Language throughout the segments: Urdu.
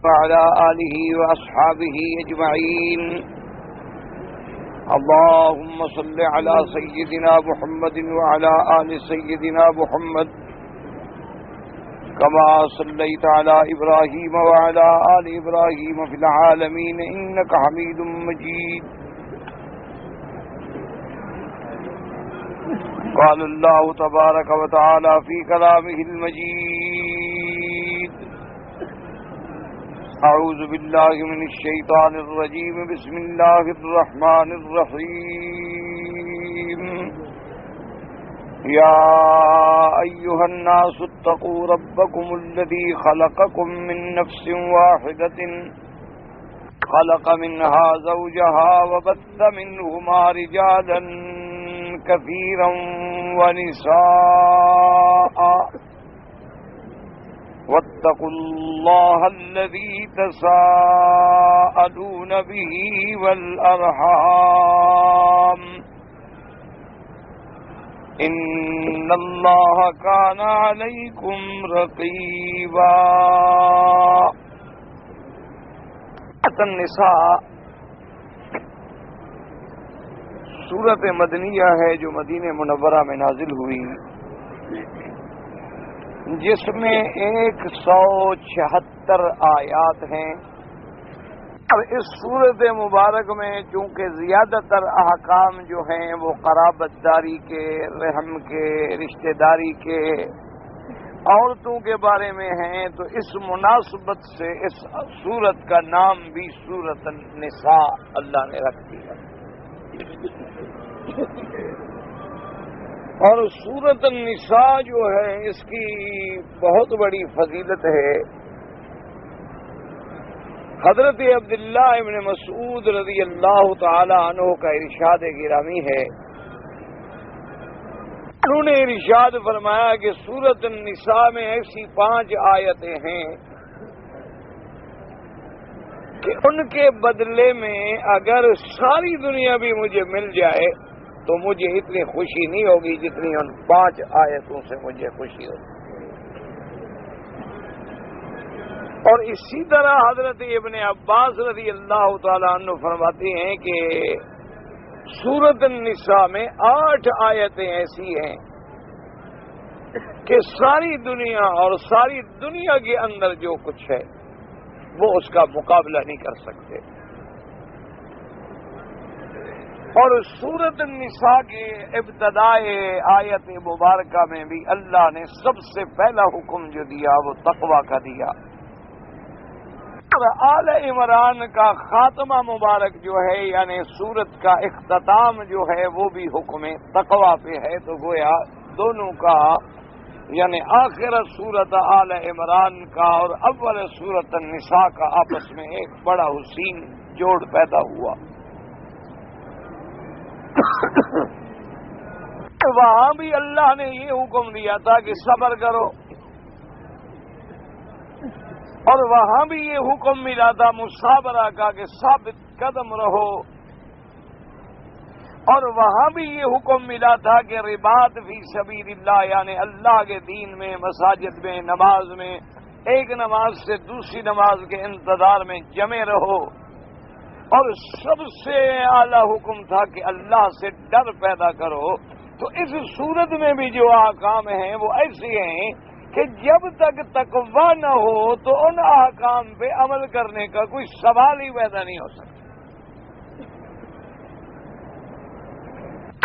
وعلى آله وأصحابه أجمعين. اللهم صل على سيدنا محمد وعلى آل سيدنا محمد كما صليت على إبراهيم وعلى آل إبراهيم في العالمين إنك حميد مجيد. قال الله تبارك وتعالى في كلامه المجيد: أعوذ بالله من الشيطان الرجيم. بسم الله الرحمن الرحيم. يا أيها الناس اتقوا ربكم الذي خلقكم من نفس واحدة خلق منها زوجها وبث منهما رجالا كثيرا ونساء واتقوا الله الذي تساءلون به والأرحام إن الله كان عليكم رقيبا. النساء سورت مدنیہ ہے جو مدینہ منورہ میں نازل ہوئی، جس میں 176 آیات ہیں، اور اس سورت مبارک میں چونکہ زیادہ تر احکام جو ہیں وہ قرابت داری کے، رحم کے، رشتہ داری کے، عورتوں کے بارے میں ہیں، تو اس مناسبت سے اس سورت کا نام بھی سورت النساء اللہ نے رکھ دیا. اور سورت النساء جو ہے اس کی بہت بڑی فضیلت ہے. حضرت عبداللہ ابن مسعود رضی اللہ تعالی عنہ کا ارشاد گرامی ہے، انہوں نے ارشاد فرمایا کہ سورت النساء میں ایسی 5 آیتیں ہیں کہ ان کے بدلے میں اگر ساری دنیا بھی مجھے مل جائے تو مجھے اتنی خوشی نہیں ہوگی جتنی ان 5 آیتوں سے مجھے خوشی ہوگی. اور اسی طرح حضرت ابن عباس رضی اللہ تعالیٰ عنہ فرماتے ہیں کہ سورت النساء میں 8 آیتیں ایسی ہیں کہ ساری دنیا اور ساری دنیا کے اندر جو کچھ ہے وہ اس کا مقابلہ نہیں کر سکتے. اور سورت النساء کے ابتدائے آیت مبارکہ میں بھی اللہ نے سب سے پہلا حکم جو دیا وہ تقوی کا دیا. اور آل عمران کا خاتمہ مبارک جو ہے یعنی سورت کا اختتام جو ہے وہ بھی حکم تقوی پہ ہے. تو گویا دونوں کا یعنی آخر سورت آل عمران کا اور اول سورت النساء کا آپس میں ایک بڑا حسین جوڑ پیدا ہوا. وہاں بھی اللہ نے یہ حکم دیا تھا کہ صبر کرو، اور وہاں بھی یہ حکم ملا تھا مصابرہ کا کہ ثابت قدم رہو، اور وہاں بھی یہ حکم ملا تھا کہ رباط فی سبیل اللہ یعنی اللہ کے دین میں، مساجد میں، نماز میں، ایک نماز سے دوسری نماز کے انتظار میں جمے رہو. اور سب سے اعلیٰ حکم تھا کہ اللہ سے ڈر پیدا کرو. تو اس صورت میں بھی جو احکام ہیں وہ ایسے ہیں کہ جب تک تقوی نہ ہو تو ان احکام پہ عمل کرنے کا کوئی سوال ہی پیدا نہیں ہو سکتا.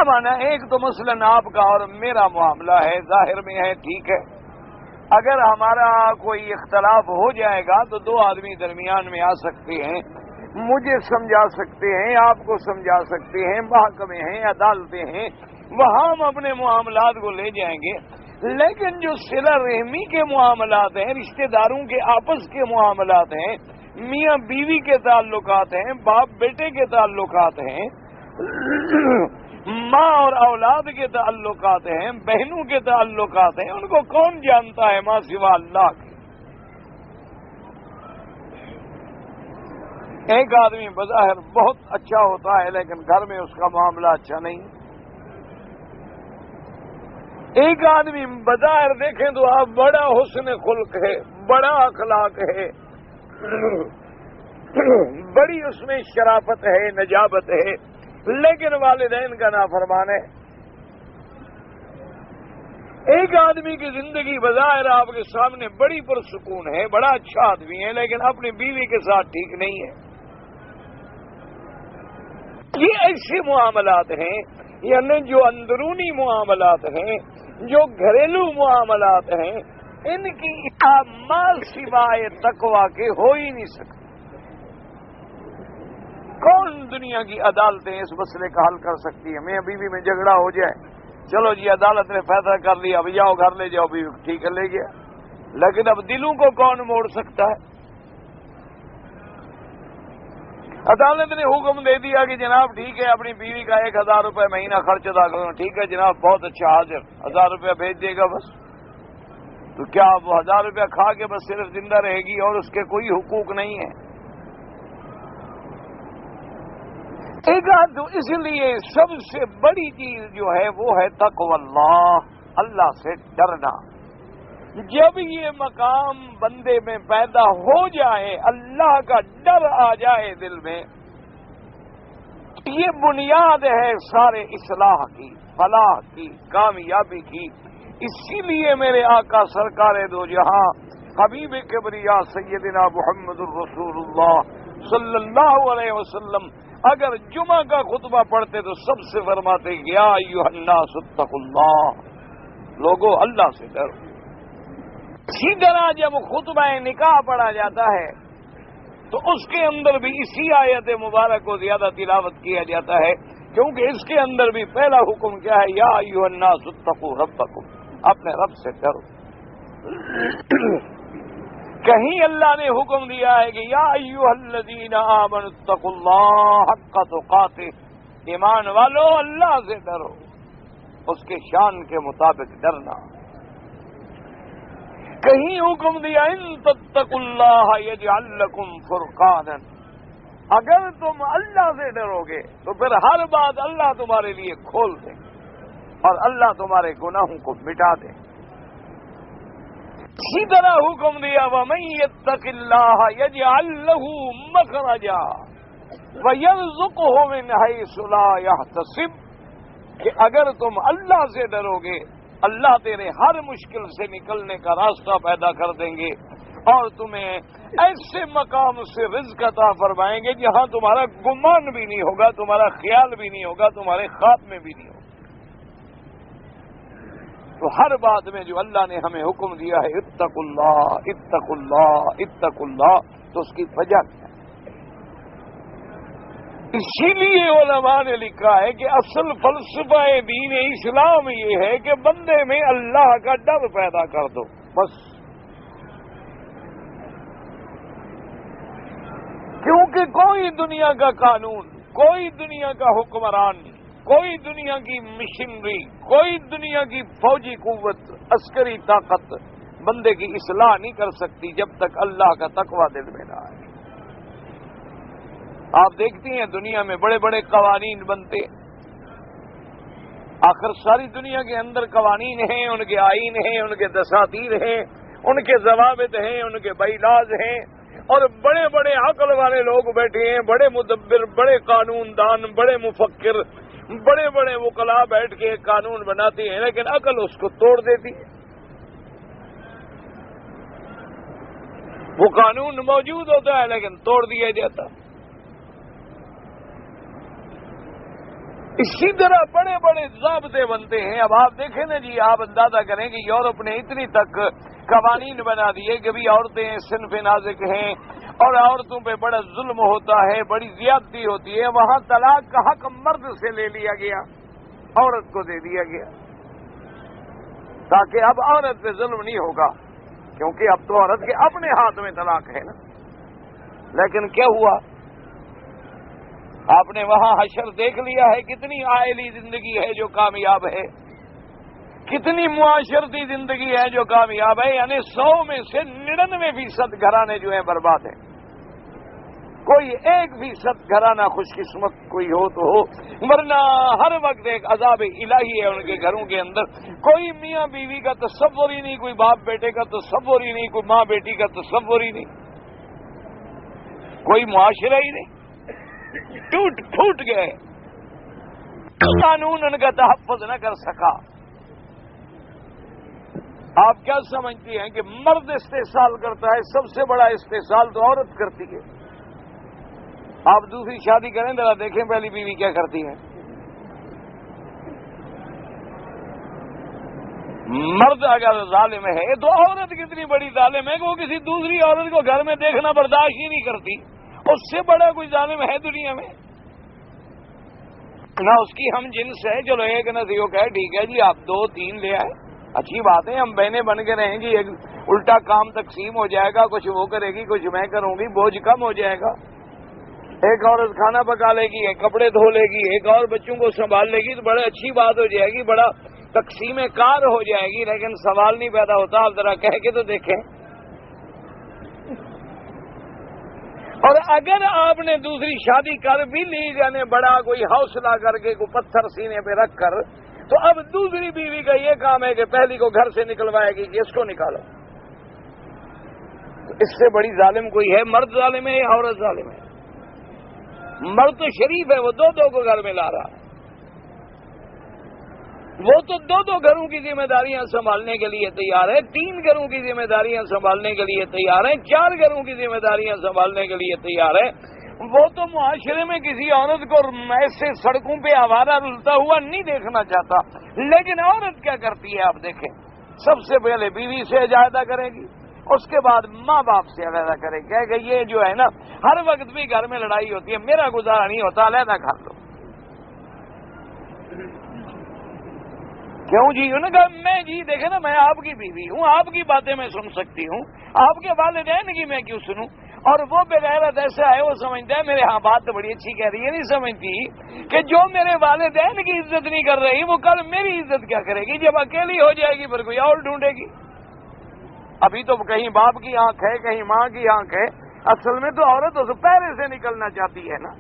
مانا ایک تو مثلا آپ کا اور میرا معاملہ ہے، ظاہر میں ہے، ٹھیک ہے، اگر ہمارا کوئی اختلاف ہو جائے گا تو 2 آدمی درمیان میں آ سکتے ہیں، مجھے سمجھا سکتے ہیں، آپ کو سمجھا سکتے ہیں، محکمے ہیں، عدالتیں ہیں، وہاں ہم اپنے معاملات کو لے جائیں گے. لیکن جو صلہ رحمی کے معاملات ہیں، رشتہ داروں کے آپس کے معاملات ہیں، میاں بیوی کے تعلقات ہیں، باپ بیٹے کے تعلقات ہیں، ماں اور اولاد کے تعلقات ہیں، بہنوں کے تعلقات ہیں، ان کو کون جانتا ہے ماں سوا اللہ کے. ایک آدمی بظاہر بہت اچھا ہوتا ہے لیکن گھر میں اس کا معاملہ اچھا نہیں. ایک آدمی بظاہر دیکھیں تو آپ بڑا حسن خلق ہے، بڑا اخلاق ہے، بڑی اس میں شرافت ہے، نجابت ہے، لیکن والدین کا نافرمان ہے۔ ایک آدمی کی زندگی بظاہر آپ کے سامنے بڑی پرسکون ہے، بڑا اچھا آدمی ہے، لیکن اپنی بیوی کے ساتھ ٹھیک نہیں ہے۔ یہ ایسے معاملات ہیں، یعنی جو اندرونی معاملات ہیں، جو گھریلو معاملات ہیں، ان کی اعمال سوائے تقویٰ کے ہو ہی نہیں سکتے۔ کون دنیا کی عدالتیں اس مسئلے کا حل کر سکتی ہیں؟ میں بیوی میں جھگڑا ہو جائے، چلو جی عدالت نے فیصلہ کر لیا، اب جاؤ گھر لے جاؤ، بیوی ٹھیک ہے لے گیا، لیکن اب دلوں کو کون موڑ سکتا ہے؟ عدالت نے حکم دے دیا کہ جناب ٹھیک ہے اپنی بیوی کا 1000 روپے مہینہ خرچ ادا کرو، ٹھیک ہے جناب بہت اچھا حاضر، 1000 روپیہ بھیج دے گا بس، تو کیا وہ 1000 روپیہ کھا کے بس صرف زندہ رہے گی اور اس کے کوئی حقوق نہیں ہے؟ تو اس لیے سب سے بڑی چیز جو ہے وہ ہے تقوی اللہ، اللہ سے ڈرنا۔ جب یہ مقام بندے میں پیدا ہو جائے، اللہ کا ڈر آ جائے دل میں، یہ بنیاد ہے سارے اصلاح کی، فلاح کی، کامیابی کی۔ اسی لیے میرے آقا سرکار دو جہاں حبیب کبریا سیدنا محمد الرسول اللہ صلی اللہ علیہ وسلم اگر جمعہ کا خطبہ پڑھتے تو سب سے فرماتے یا ایھا الناس اتقوا اللہ، لوگوں اللہ سے ڈرو۔ اسی طرح جب خطبہ نکاح پڑھا جاتا ہے تو اس کے اندر بھی اسی آیت مبارک کو زیادہ تلاوت کیا جاتا ہے، کیونکہ اس کے اندر بھی پہلا حکم کیا ہے؟ یا ایھا الناس اتقوا ربکم، اپنے رب سے ڈرو۔ کہیں اللہ نے حکم دیا ہے کہ یا ایھا الذین آمنوا اتقوا اللہ حق تقاتہ، ایمان والو اللہ سے ڈرو، اس کے شان کے مطابق ڈرنا۔ کہیں حکم دیا ان تتقوا اللہ یجعل لکم فرقانا، اگر تم اللہ سے ڈرو گے تو پھر ہر بات اللہ تمہارے لیے کھول دے اور اللہ تمہارے گناہوں کو مٹا دے۔ اسی طرح حکم دیا وَمَن يَتَّقِ اللَّهَ يَجْعَل لَّهُ مَخْرَجًا وَيَرْزُقْهُ مِنْ حَيْثُ لَا يَحْتَسِبُ، کہ اگر تم اللہ سے ڈرو گے اللہ تیرے ہر مشکل سے نکلنے کا راستہ پیدا کر دیں گے اور تمہیں ایسے مقام سے رزق عطا فرمائیں گے جہاں تمہارا گمان بھی نہیں ہوگا، تمہارا خیال بھی نہیں ہوگا، تمہارے خواب میں بھی نہیں ہوگا۔ تو ہر بات میں جو اللہ نے ہمیں حکم دیا ہے اتقوا اللہ اتقوا اللہ اتقوا اللہ، تو اس کی وجہ کیا ہے؟ اسی لیے علماء نے لکھا ہے کہ اصل فلسفہ دین اسلام یہ ہے کہ بندے میں اللہ کا ڈر پیدا کر دو بس، کیونکہ کوئی دنیا کا قانون، کوئی دنیا کا حکمران، کوئی دنیا کی مشنری، کوئی دنیا کی فوجی قوت، عسکری طاقت بندے کی اصلاح نہیں کر سکتی جب تک اللہ کا تقوی دل میں نہ آئے۔ آپ دیکھتی ہیں دنیا میں بڑے بڑے قوانین بنتے، آخر ساری دنیا کے اندر قوانین ہیں، ان کے آئین ہیں، ان کے دساتیر ہیں، ان کے ضوابط ہیں، ان کے بائیلاز ہیں، اور بڑے بڑے عقل والے لوگ بیٹھے ہیں، بڑے مدبر، بڑے قانون دان، بڑے مفکر، بڑے بڑے وکلاء بیٹھ کے قانون بناتے ہیں، لیکن عقل اس کو توڑ دیتی ہے۔ وہ قانون موجود ہوتا ہے لیکن توڑ دیا جاتا۔ اسی طرح بڑے بڑے ضابطے بنتے ہیں۔ اب آپ دیکھیں نا جی، آپ اندازہ کریں کہ یورپ نے اتنی تک قوانین بنا دیے کہ بھی عورتیں صنف نازک ہیں اور عورتوں پہ بڑا ظلم ہوتا ہے، بڑی زیادتی ہوتی ہے، وہاں طلاق کا حق مرد سے لے لیا گیا، عورت کو دے دیا گیا، تاکہ اب عورت پہ ظلم نہیں ہوگا، کیونکہ اب تو عورت کے اپنے ہاتھ میں طلاق ہے نا۔ لیکن کیا ہوا؟ آپ نے وہاں حشر دیکھ لیا ہے، کتنی عائلی زندگی ہے جو کامیاب ہے، کتنی معاشرتی زندگی ہے جو کامیاب ہے، یعنی 100 میں سے 99% گھرانے جو ہیں برباد ہیں، کوئی 1% گھرانہ خوش قسمت کوئی ہو تو ہو، ورنہ ہر وقت ایک عذاب الہی ہے ان کے گھروں کے اندر۔ کوئی میاں بیوی کا تصور ہی نہیں، کوئی باپ بیٹے کا تصور ہی نہیں، کوئی ماں بیٹی کا تصور ہی نہیں۔ کوئی معاشرہ ہی نہیں، ٹوٹ پھوٹ گئے، قانون ان کا تحفظ نہ کر سکا۔ آپ کیا سمجھتی ہیں کہ مرد استحصال کرتا ہے؟ سب سے بڑا استحصال تو عورت کرتی ہے۔ آپ دوسری شادی کریں ذرا دیکھیں پہلی بیوی کیا کرتی ہے۔ مرد اگر ظالم ہے تو عورت کتنی بڑی ظالم ہے کہ وہ کسی دوسری عورت کو گھر میں دیکھنا برداشت ہی نہیں کرتی۔ اس سے بڑا کوئی ظالم ہے دنیا میں؟ نہ اس کی ہم جنس ہے، چلو ایک نسیوں کہ ٹھیک ہے جی آپ 2-3 لے آئے، اچھی بات ہے، ہم بہنیں بن کے رہیں گی، ایک الٹا کام تقسیم ہو جائے گا، کچھ وہ کرے گی کچھ میں کروں گی، بوجھ کم ہو جائے گا۔ ایک عورت کھانا پکا لے گی، ایک کپڑے دھو لے گی، ایک اور بچوں کو سنبھال لے گی تو بڑی اچھی بات ہو جائے گی، بڑا تقسیم کار ہو جائے گی۔ لیکن سوال نہیں پیدا ہوتا، آپ ذرا کہہ کے تو دیکھیں۔ اور اگر آپ نے دوسری شادی کر بھی لی، یعنی بڑا کوئی حوصلہ کر کے کوئی پتھر سینے پہ رکھ کر، تو اب دوسری بیوی کا یہ کام ہے کہ پہلی کو گھر سے نکلوائے گی کہ اس کو نکالو۔ تو اس سے بڑی ظالم کوئی ہے؟ مرد ظالم ہے یا عورت ظالم ہے؟ مرد تو شریف ہے، وہ 2 کو گھر میں لا رہا ہے، وہ تو 2 گھروں کی ذمہ داریاں سنبھالنے کے لیے تیار ہے، 3 گھروں کی ذمہ داریاں سنبھالنے کے لیے تیار ہے، 4 گھروں کی ذمہ داریاں سنبھالنے کے لیے تیار ہے۔ وہ تو معاشرے میں کسی عورت کو ایسے سڑکوں پہ آوارہ رلتا ہوا نہیں دیکھنا چاہتا، لیکن عورت کیا کرتی ہے آپ دیکھیں، سب سے پہلے بیوی سے علیحدہ کرے گی، اس کے بعد ماں باپ سے علیحدہ کرے گی، کہ یہ جو ہے نا ہر وقت بھی گھر میں لڑائی ہوتی ہے، میرا گزارا نہیں ہوتا، علیحدہ کر لو۔ کیوں جی؟ انہوں نے کہا میں جی دیکھیں نا، میں آپ کی بیوی ہوں، آپ کی باتیں میں سن سکتی ہوں، آپ کے والدین کی میں کیوں سنوں؟ اور وہ بغیرت ایسا ہے، وہ سمجھتا ہے میرے ہاں بات تو بڑی اچھی کہہ رہی ہے، نہیں سمجھتی کہ جو میرے والدین کی عزت نہیں کر رہی وہ کل میری عزت کیا کرے گی؟ جب اکیلی ہو جائے گی پھر کوئی اور ڈھونڈے گی۔ ابھی تو کہیں باپ کی آنکھ ہے، کہیں ماں کی آنکھ ہے، اصل میں تو عورت اس پہرے سے نکلنا چاہتی ہے نا۔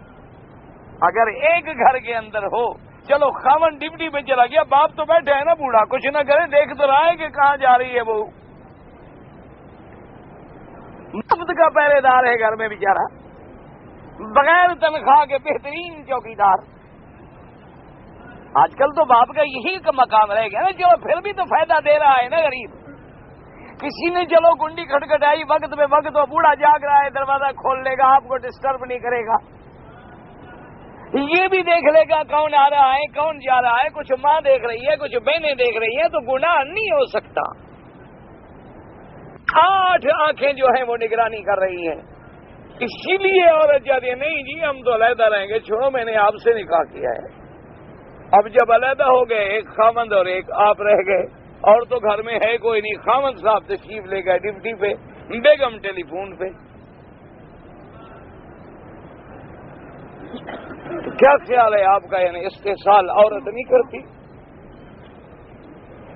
اگر ایک گھر کے اندر ہو، چلو خاون ڈپٹی پہ چلا گیا، باپ تو بیٹھے ہے نا بوڑھا، کچھ نہ کرے، دیکھ تو رہا ہے کہ کہاں جا رہی ہے وہ، مفت کا پہرے دار ہے گھر میں بیچارہ، بغیر تنخواہ کے بہترین چوکیدار۔ آج کل تو باپ کا یہی مقام رہ گیا نا، چلو پھر بھی تو فائدہ دے رہا ہے نا غریب۔ کسی نے چلو کنڈی کھٹکھٹائی وقت پہ وقت، وہ بوڑھا جاگ رہا ہے، دروازہ کھول لے گا، آپ کو ڈسٹرب نہیں کرے گا، یہ بھی دیکھ لے گا کون آ رہا ہے کون جا رہا ہے، کچھ ماں دیکھ رہی ہے کچھ بہنیں دیکھ رہی ہیں، تو گناہ نہیں ہو سکتا۔ 8 آنکھیں جو ہیں وہ نگرانی کر رہی ہیں، اسی لیے عورت جاتی ہے نہیں جی ہم تو علیحدہ رہیں گے، چھوڑو میں نے آپ سے نکاح کیا ہے۔ اب جب علیحدہ ہو گئے، ایک خاوند اور ایک آپ رہ گئے، اور تو گھر میں ہے کوئی نہیں، خاوند صاحب تشریف لے گئے ڈپٹی پہ، بیگم ٹیلی فون پہ، تو کیا خیال ہے آپ کا؟ یعنی استحصال عورت نہیں کرتی؟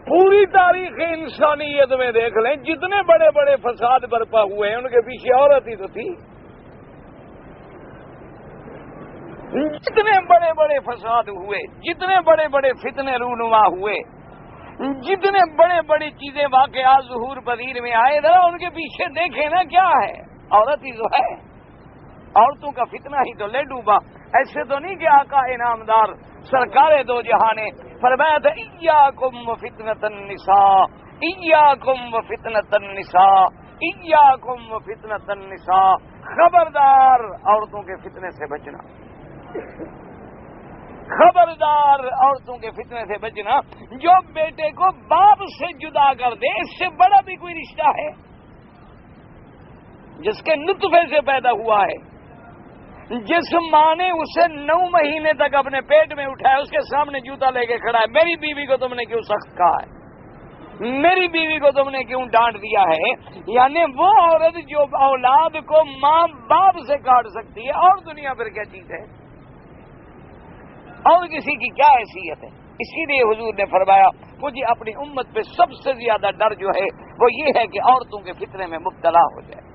پوری تاریخ انسانیت میں دیکھ لیں، جتنے بڑے بڑے فساد برپا ہوئے ہیں ان کے پیچھے عورت ہی تو تھی۔ جتنے بڑے بڑے فساد ہوئے، جتنے بڑے بڑے فتنے رونما ہوئے، جتنے بڑے بڑی چیزیں واقعات ظہور پذیر میں آئے، ذرا ان کے پیچھے دیکھیں نا کیا ہے، عورت ہی تو ہے۔ عورتوں کا فتنہ ہی تو لے ڈوبا۔ ایسے تو نہیں کہ آقا انعامدار سرکار 2 جہاں نے فرمایا تھا ایاکم وفتنۃ النساء، ایاکم وفتنۃ النساء، ایاکم وفتنۃ النساء، خبردار عورتوں کے فتنے سے بچنا، خبردار عورتوں کے فتنے سے بچنا۔ جو بیٹے کو باپ سے جدا کر دے، اس سے بڑا بھی کوئی رشتہ ہے؟ جس کے نطفے سے پیدا ہوا ہے، جس ماں نے اسے 9 مہینے تک اپنے پیٹ میں اٹھایا، اس کے سامنے جوتا لے کے کھڑا ہے، میری بیوی کو تم نے کیوں سخت کہا ہے، میری بیوی کو تم نے کیوں ڈانٹ دیا ہے؟ یعنی وہ عورت جو اولاد کو ماں باپ سے کاٹ سکتی ہے، اور دنیا پر کیا چیز ہے، اور کسی کی کیا حیثیت ہے؟ اسی لیے حضور نے فرمایا مجھے اپنی امت پہ سب سے زیادہ ڈر جو ہے وہ یہ ہے کہ عورتوں کے فتنے میں مبتلا ہو جائے۔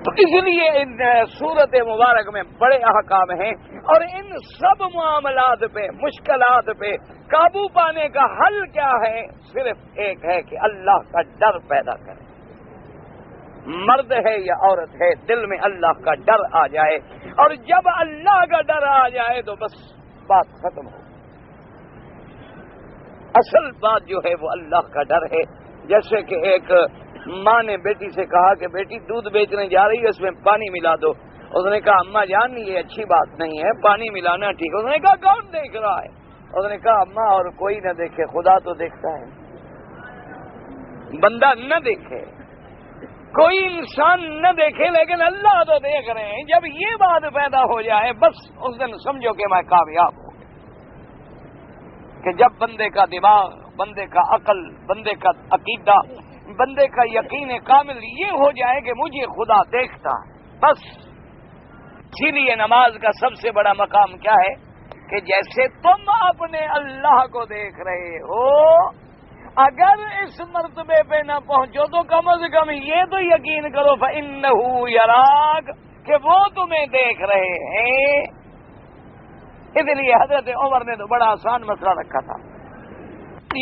تو اس لیے ان سورت مبارک میں بڑے احکام ہیں، اور ان سب معاملات پہ، مشکلات پہ قابو پانے کا حل کیا ہے؟ صرف ایک ہے کہ اللہ کا ڈر پیدا کرے۔ مرد ہے یا عورت ہے، دل میں اللہ کا ڈر آ جائے، اور جب اللہ کا ڈر آ جائے تو بس بات ختم ہو۔ اصل بات جو ہے وہ اللہ کا ڈر ہے۔ جیسے کہ ایک ماں نے بیٹی سے کہا کہ بیٹی دودھ بیچنے جا رہی ہے، اس میں پانی ملا دو۔ اس نے کہا اماں جان یہ اچھی بات نہیں ہے، پانی ملانا ٹھیک ہے۔ اس نے کہا کون دیکھ رہا ہے؟ اس نے کہا اماں اور کوئی نہ دیکھے، خدا تو دیکھتا ہے۔ بندہ نہ دیکھے، کوئی انسان نہ دیکھے، لیکن اللہ تو دیکھ رہے ہیں۔ جب یہ بات پیدا ہو جائے بس اس دن سمجھو کہ میں کامیاب ہوں، کہ جب بندے کا دماغ، بندے کا عقل، بندے کا عقیدہ، بندے کا یقین کامل یہ ہو جائے کہ مجھے خدا دیکھتا ہے، بس۔ اسی لیے نماز کا سب سے بڑا مقام کیا ہے کہ جیسے تم اپنے اللہ کو دیکھ رہے ہو، اگر اس مرتبے پہ نہ پہنچو تو کم از کم یہ تو یقین کرو فَإِنَّهُ يَرَاكَ کہ وہ تمہیں دیکھ رہے ہیں۔ اس لیے حضرت عمر نے تو بڑا آسان مسئلہ رکھا تھا،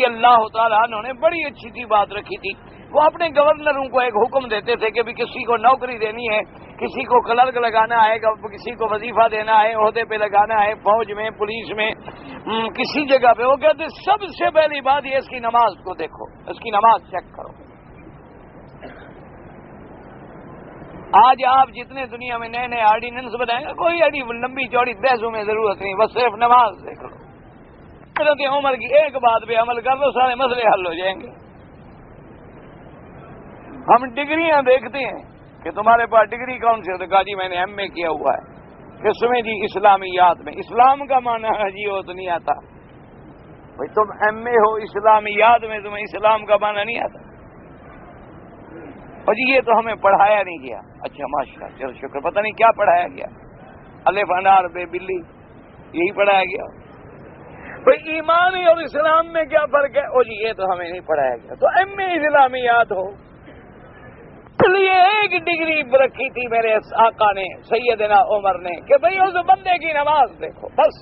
اللہ تعالیٰ عنہ نے بڑی اچھی سی بات رکھی تھی۔ وہ اپنے گورنروں کو ایک حکم دیتے تھے کہ بھی کسی کو نوکری دینی ہے، کسی کو کلرک لگانا ہے، کسی کو وظیفہ دینا ہے، عہدے پہ لگانا ہے، فوج میں، پولیس میں، کسی جگہ پہ، وہ کہتے سب سے پہلی بات یہ اس کی نماز کو دیکھو، اس کی نماز چیک کرو۔ آج آپ جتنے دنیا میں نئے نئے آرڈیننس بنائیں گے، کوئی ایڈی لمبی چوڑی بحثوں میں ضرورت نہیں، بس صرف نماز دیکھ لو۔ حضرت عمر کی ایک بات پہ عمل کر لو، سارے مسئلے حل ہو جائیں گے۔ ہم ڈگریاں دیکھتے ہیں کہ تمہارے پاس ڈگری کون سی ہے؟ کہا جی میں نے ایم اے کیا ہوا ہے۔ کس میں؟ جی اسلامیات میں۔ اسلام کا معنی ہے جی وہ تو نہیں آتا بھائی، تم ایم اے ہو اسلامیات میں، تمہیں اسلام کا معنی نہیں آتا؟ اور جی یہ تو ہمیں پڑھایا نہیں گیا۔ اچھا ماشاء اللہ، چلو شکر، پتہ نہیں کیا پڑھایا گیا، الف انار بے بلی یہی پڑھایا گیا۔ بھائی ایمان اور اسلام میں کیا فرق ہے؟ او جی یہ تو ہمیں نہیں پڑھایا گیا۔ تو ایم اے اسلامیات ہو، اس لیے ایک ڈگری رکھی تھی میرے آقا نے، سیدنا عمر نے، کہ بھئی اس بندے کی نماز دیکھو، بس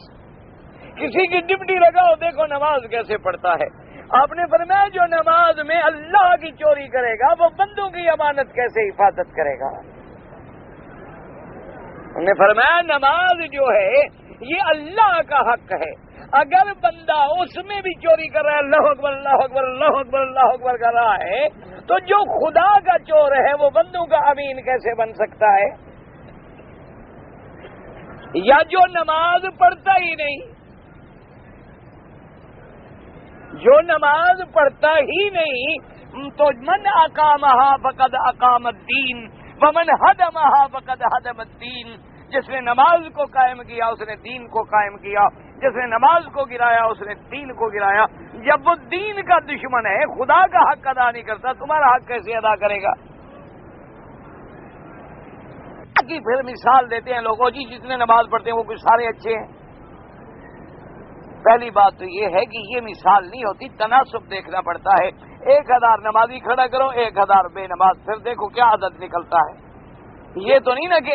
کسی کی ڈپٹی لگاؤ، دیکھو نماز کیسے پڑھتا ہے۔ آپ نے فرمایا جو نماز میں اللہ کی چوری کرے گا وہ بندوں کی امانت کیسے حفاظت کرے گا؟ انہوں نے فرمایا نماز جو ہے یہ اللہ کا حق ہے، اگر بندہ اس میں بھی چوری کر رہا ہے، اللہ اکبر اللہ اکبر اللہ اکبر اللہ اکبر کر رہا ہے، تو جو خدا کا چور ہے وہ بندوں کا امین کیسے بن سکتا ہے؟ یا جو نماز پڑھتا ہی نہیں، جو نماز پڑھتا ہی نہیں، تو من اقامہا فقد اقام الدین ومن ہدمہا فقد ہدم الدین۔ جس نے نماز کو قائم کیا اس نے دین کو قائم کیا، جس نے نماز کو گرایا اس نے دین کو گرایا۔ جب وہ دین کا دشمن ہے، خدا کا حق ادا نہیں کرتا، تمہارا حق کیسے ادا کرے گا؟ کی پھر مثال دیتے ہیں لوگوں، جی جتنے نماز پڑھتے ہیں وہ کچھ سارے اچھے ہیں۔ پہلی بات تو یہ ہے کہ یہ مثال نہیں ہوتی، تناسب دیکھنا پڑتا ہے۔ 1000 نمازی کھڑا کرو، 1000 بے نماز، پھر دیکھو کیا عدد نکلتا ہے۔ یہ تو نہیں نا کہ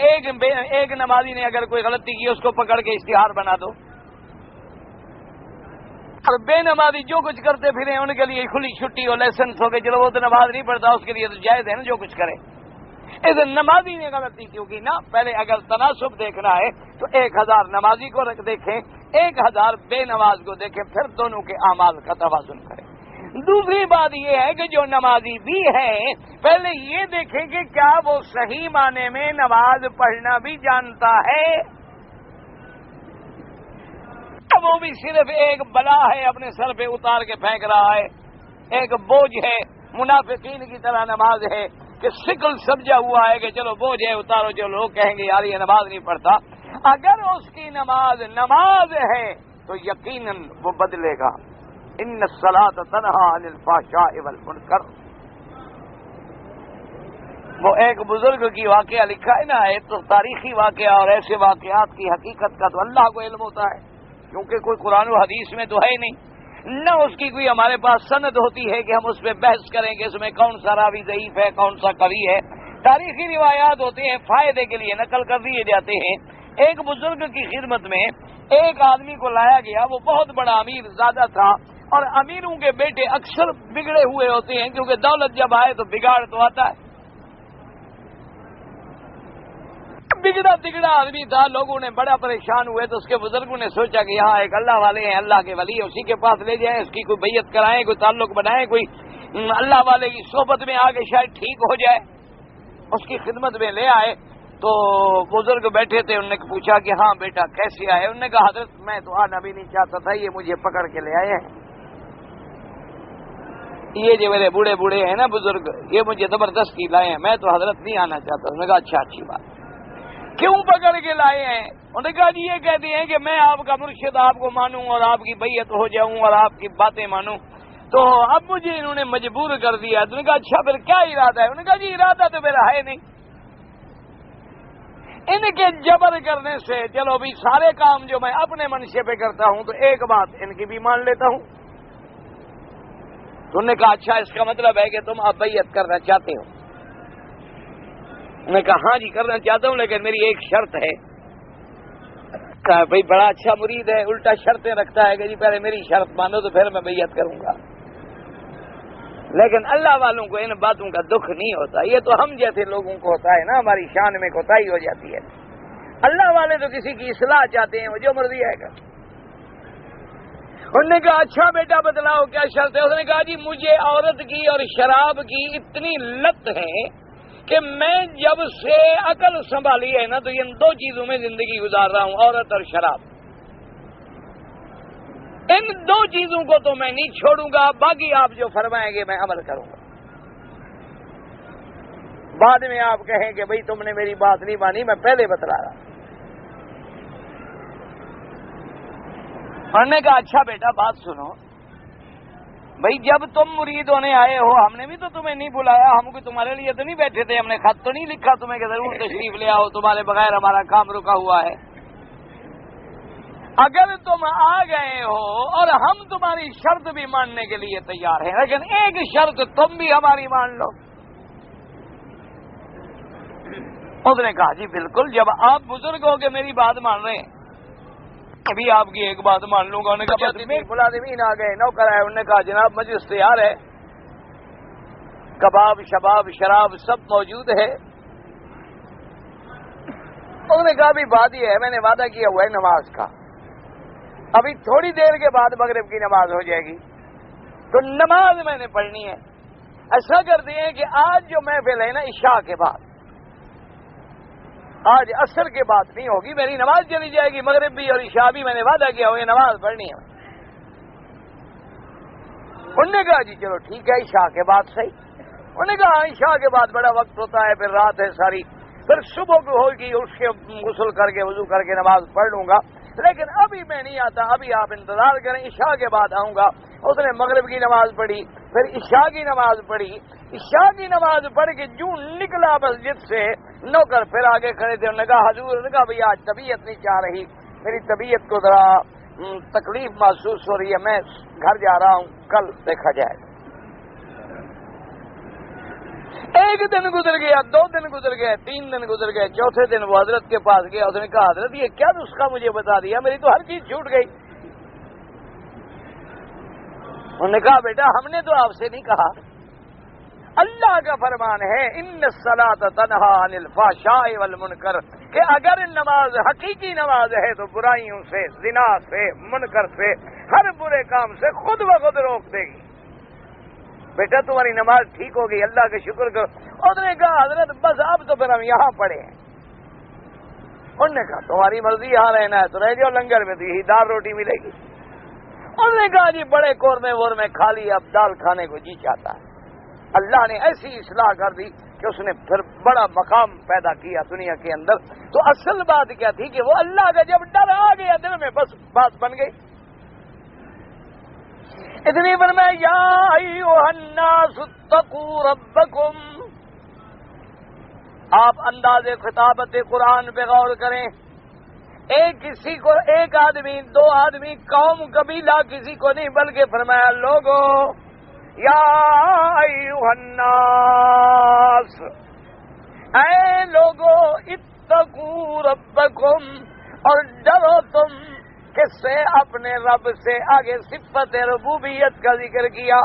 ایک نمازی نے اگر کوئی غلطی کی اس کو پکڑ کے اشتہار بنا دو، اور بے نمازی جو کچھ کرتے پھرے ان کے لیے کھلی چھٹی ہو، لائسنس ہو گئے، چلو وہ تو نماز نہیں پڑھتا، اس کے لیے تو جائز ہے نا جو کچھ کرے۔ اس نمازی نے غلطی کیوں کی نا؟ پہلے اگر تناسب دیکھنا ہے تو 1000 نمازی کو دیکھیں، 1000 بے نماز کو دیکھیں، پھر دونوں کے اعمال کا توازن کریں۔ دوسری بات یہ ہے کہ جو نمازی بھی ہے پہلے یہ دیکھیں کہ کیا وہ صحیح معنی میں نماز پڑھنا بھی جانتا ہے، وہ بھی صرف ایک بلا ہے اپنے سر پہ اتار کے پھینک رہا ہے، ایک بوجھ ہے، منافقین کی طرح نماز ہے کہ شکل سمجھا ہوا ہے کہ چلو بوجھ ہے اتارو، جو لوگ کہیں گے یار یہ نماز نہیں پڑھتا۔ اگر اس کی نماز ہے تو یقیناً وہ بدلے گا۔ ان الصلاۃ تنہی عن الفحشاء والمنکر، وہ ایک بزرگ کی واقعہ لکھا ہے نا، ایک تو تاریخی واقعہ اور ایسے واقعات کی حقیقت کا تو اللہ کو علم ہوتا ہے، کیونکہ کوئی قرآن و حدیث میں تو ہے ہی نہیں، نہ اس کی کوئی ہمارے پاس سند ہوتی ہے کہ ہم اس پہ بحث کریں کہ اس میں کون سا راوی ضعیف ہے کون سا قوی ہے۔ تاریخی روایات ہوتے ہیں فائدے کے لیے نقل کر دیے جاتے ہیں. ایک بزرگ کی خدمت میں ایک آدمی کو لایا گیا. وہ بہت بڑا امیر زیادہ تھا, اور امیروں کے بیٹے اکثر بگڑے ہوئے ہوتے ہیں, کیونکہ دولت جب آئے تو بگاڑ تو آتا ہے. بگڑا تگڑا آدمی تھا. لوگوں نے بڑا پریشان ہوئے تو اس کے بزرگوں نے سوچا کہ یہاں ایک اللہ والے ہیں, اللہ کے ولی, اسی کے پاس لے جائیں, اس کی کوئی بیعت کرائیں, کوئی تعلق بنائیں, کوئی اللہ والے کی صحبت میں آگے شاید ٹھیک ہو جائے. اس کی خدمت میں لے آئے تو بزرگ بیٹھے تھے. انہوں نے پوچھا کہ ہاں بیٹا کیسے آئے؟ انہوں نے کہا حضرت میں تو آنا بھی نہیں چاہتا تھا, یہ مجھے پکڑ کے لے آئے ہیں. یہ جو میرے بوڑھے بوڑھے ہیں نا بزرگ, یہ مجھے زبردستی لائے ہیں, میں تو حضرت نہیں آنا چاہتا. انہوں نے کہا اچھا اچھی بات, کیوں پکڑ کے لائے ہیں؟ انہوں نے کہا جی یہ کہتے ہیں کہ میں آپ کا مرشد, آپ کو مانوں اور آپ کی بیعت ہو جاؤں اور آپ کی باتیں مانوں, تو اب مجھے انہوں نے مجبور کر دیا. انہوں نے کہا اچھا پھر کیا ارادہ ہے؟ انہوں نے کہا جی ارادہ تو میرا ہے نہیں. ان کے جبر کرنے سے چلو بھی سارے کام جو میں اپنے منشے پہ کرتا ہوں تو ایک بات ان کی بھی مان لیتا ہوں. تو انہوں نے کہا اچھا اس کا مطلب ہے کہ تم اب بیعت کرنا چاہتے ہو؟ انہوں نے کہا ہاں جی کرنا چاہتا ہوں, لیکن میری ایک شرط ہے. کہا بھائی بڑا اچھا مرید ہے, الٹا شرطیں رکھتا ہے کہ جی پہلے میری شرط مانو تو پھر میں بیعت کروں گا. لیکن اللہ والوں کو ان باتوں کا دکھ نہیں ہوتا. یہ تو ہم جیسے لوگوں کو ہوتا ہے نا, ہماری شان میں کوتاہی ہو جاتی ہے. اللہ والے تو کسی کی اصلاح چاہتے ہیں, وہ جو مرضی آئے گا. انہوں نے کہا اچھا بیٹا بتلاؤ کیا شرط ہے؟ اس نے کہا جی مجھے عورت کی اور شراب کی اتنی لت ہے کہ میں جب سے عقل سنبھالی ہے نا تو ان دو چیزوں میں زندگی گزار رہا ہوں, عورت اور شراب. ان دو چیزوں کو تو میں نہیں چھوڑوں گا, باقی آپ جو فرمائیں گے میں عمل کروں گا. بعد میں آپ کہیں کہ بھئی تم نے میری بات نہیں مانی, میں پہلے بتلا رہا. انہوں نے کہا اچھا بیٹا بات سنو, بھئی جب تم مرید ہونے آئے ہو ہم نے بھی تو تمہیں نہیں بلایا, ہم کو تمہارے لیے تو نہیں بیٹھے تھے, ہم نے خط تو نہیں لکھا تمہیں کہ ضرور تشریف لے آؤ, تمہارے بغیر ہمارا کام رکا ہوا ہے. اگر تم آ گئے ہو اور ہم تمہاری شرط بھی ماننے کے لیے تیار ہیں, لیکن ایک شرط تم بھی ہماری مان لو. اس نے کہا جی بالکل, جب آپ بزرگ ہو کے میری بات مان رہے ہیں ابھی آپ کی ایک بات مان لوں گا. انہوں نے کہا ملازمین آ گئے, نوکر آئے. انہوں نے کہا جناب مجلس تیار ہے, کباب شباب شراب سب موجود ہے. انہوں نے کہا بھی بات یہ ہے, میں نے وعدہ کیا ہوا ہے نماز کا, ابھی تھوڑی دیر کے بعد مغرب کی نماز ہو جائے گی تو نماز میں نے پڑھنی ہے. ایسا کرتے ہیں کہ آج جو محفل ہے نا عشاء کے بعد, آج عصر کے بعد نہیں ہوگی, میری نماز چلی جائے گی, مغرب بھی اور عشاء بھی میں نے وعدہ کیا ہوا ہے نماز پڑھنی ہے. انہوں نے کہا جی چلو ٹھیک ہے عشاء کے بعد صحیح. انہوں نے کہا عشاء کے بعد بڑا وقت ہوتا ہے, پھر رات ہے ساری, پھر صبح کو ہوگی, اس کے غسل کر کے وضو کر کے نماز پڑھ لوں گا, لیکن ابھی میں نہیں آتا, ابھی آپ انتظار کریں, عشاء کے بعد آؤں گا. اس نے مغرب کی نماز پڑھی, پھر عشاء کی نماز پڑھی. عشاء کی نماز پڑھ کے جو نکلا مسجد سے, نوکر پھر آگے کھڑے تھے. انہوں نے کہا حضور, نے کہا بھئی آج طبیعت نہیں چاہ رہی, میری طبیعت کو ذرا تکلیف محسوس ہو رہی ہے, میں گھر جا رہا ہوں, کل دیکھا جائے گا. ایک دن گزر گیا, 2 دن گزر گئے, 3 دن گزر گئے, چوتھے دن وہ حضرت کے پاس گیا. اس نے کہا حضرت یہ کیا نسخہ مجھے بتا دیا, میری تو ہر چیز چھوٹ گئی. انہوں نے کہا بیٹا ہم نے تو آپ سے نہیں کہا, اللہ کا فرمان ہے ان الصلاۃ تنہی عن الفحشاء والمنکر, کہ اگر نماز حقیقی نماز ہے تو برائیوں سے, زنا سے, منکر سے, ہر برے کام سے خود بخود روک دے گی. بیٹا تمہاری نماز ٹھیک ہو گئی, اللہ کا شکر کرو. اس نے کہا حضرت بس اب تو پھر ہم یہاں پڑے ہیں. انہوں نے کہا تمہاری مرضی, یہاں رہنا ہے تو رہ جاؤ, لنگر میں تو یہی دال روٹی ملے گی. انہوں نے کہا جی بڑے قورمے وورمے کھا لی, اب دال کھانے کو جی چاہتا ہے. اللہ نے ایسی اصلاح کر دی کہ اس نے پھر بڑا مقام پیدا کیا دنیا کے اندر. تو اصل بات کیا تھی کہ وہ اللہ کا جب ڈر آ گیا دل میں, بس بات بن گئی. اتنی بار میں یا ایھا الناس اتقوا ربکم, آپ انداز خطابت قرآن پہ غور کریں. ایک آدمی, 2 آدمی, قوم, قبیلہ کسی کو نہیں, بلکہ فرمایا لوگوں یا ایھا الناس, اے لوگو اتقوا ربکم، اور ڈرو تم کس سے؟ اپنے رب سے۔ آگے صفت ربوبیت کا ذکر کیا،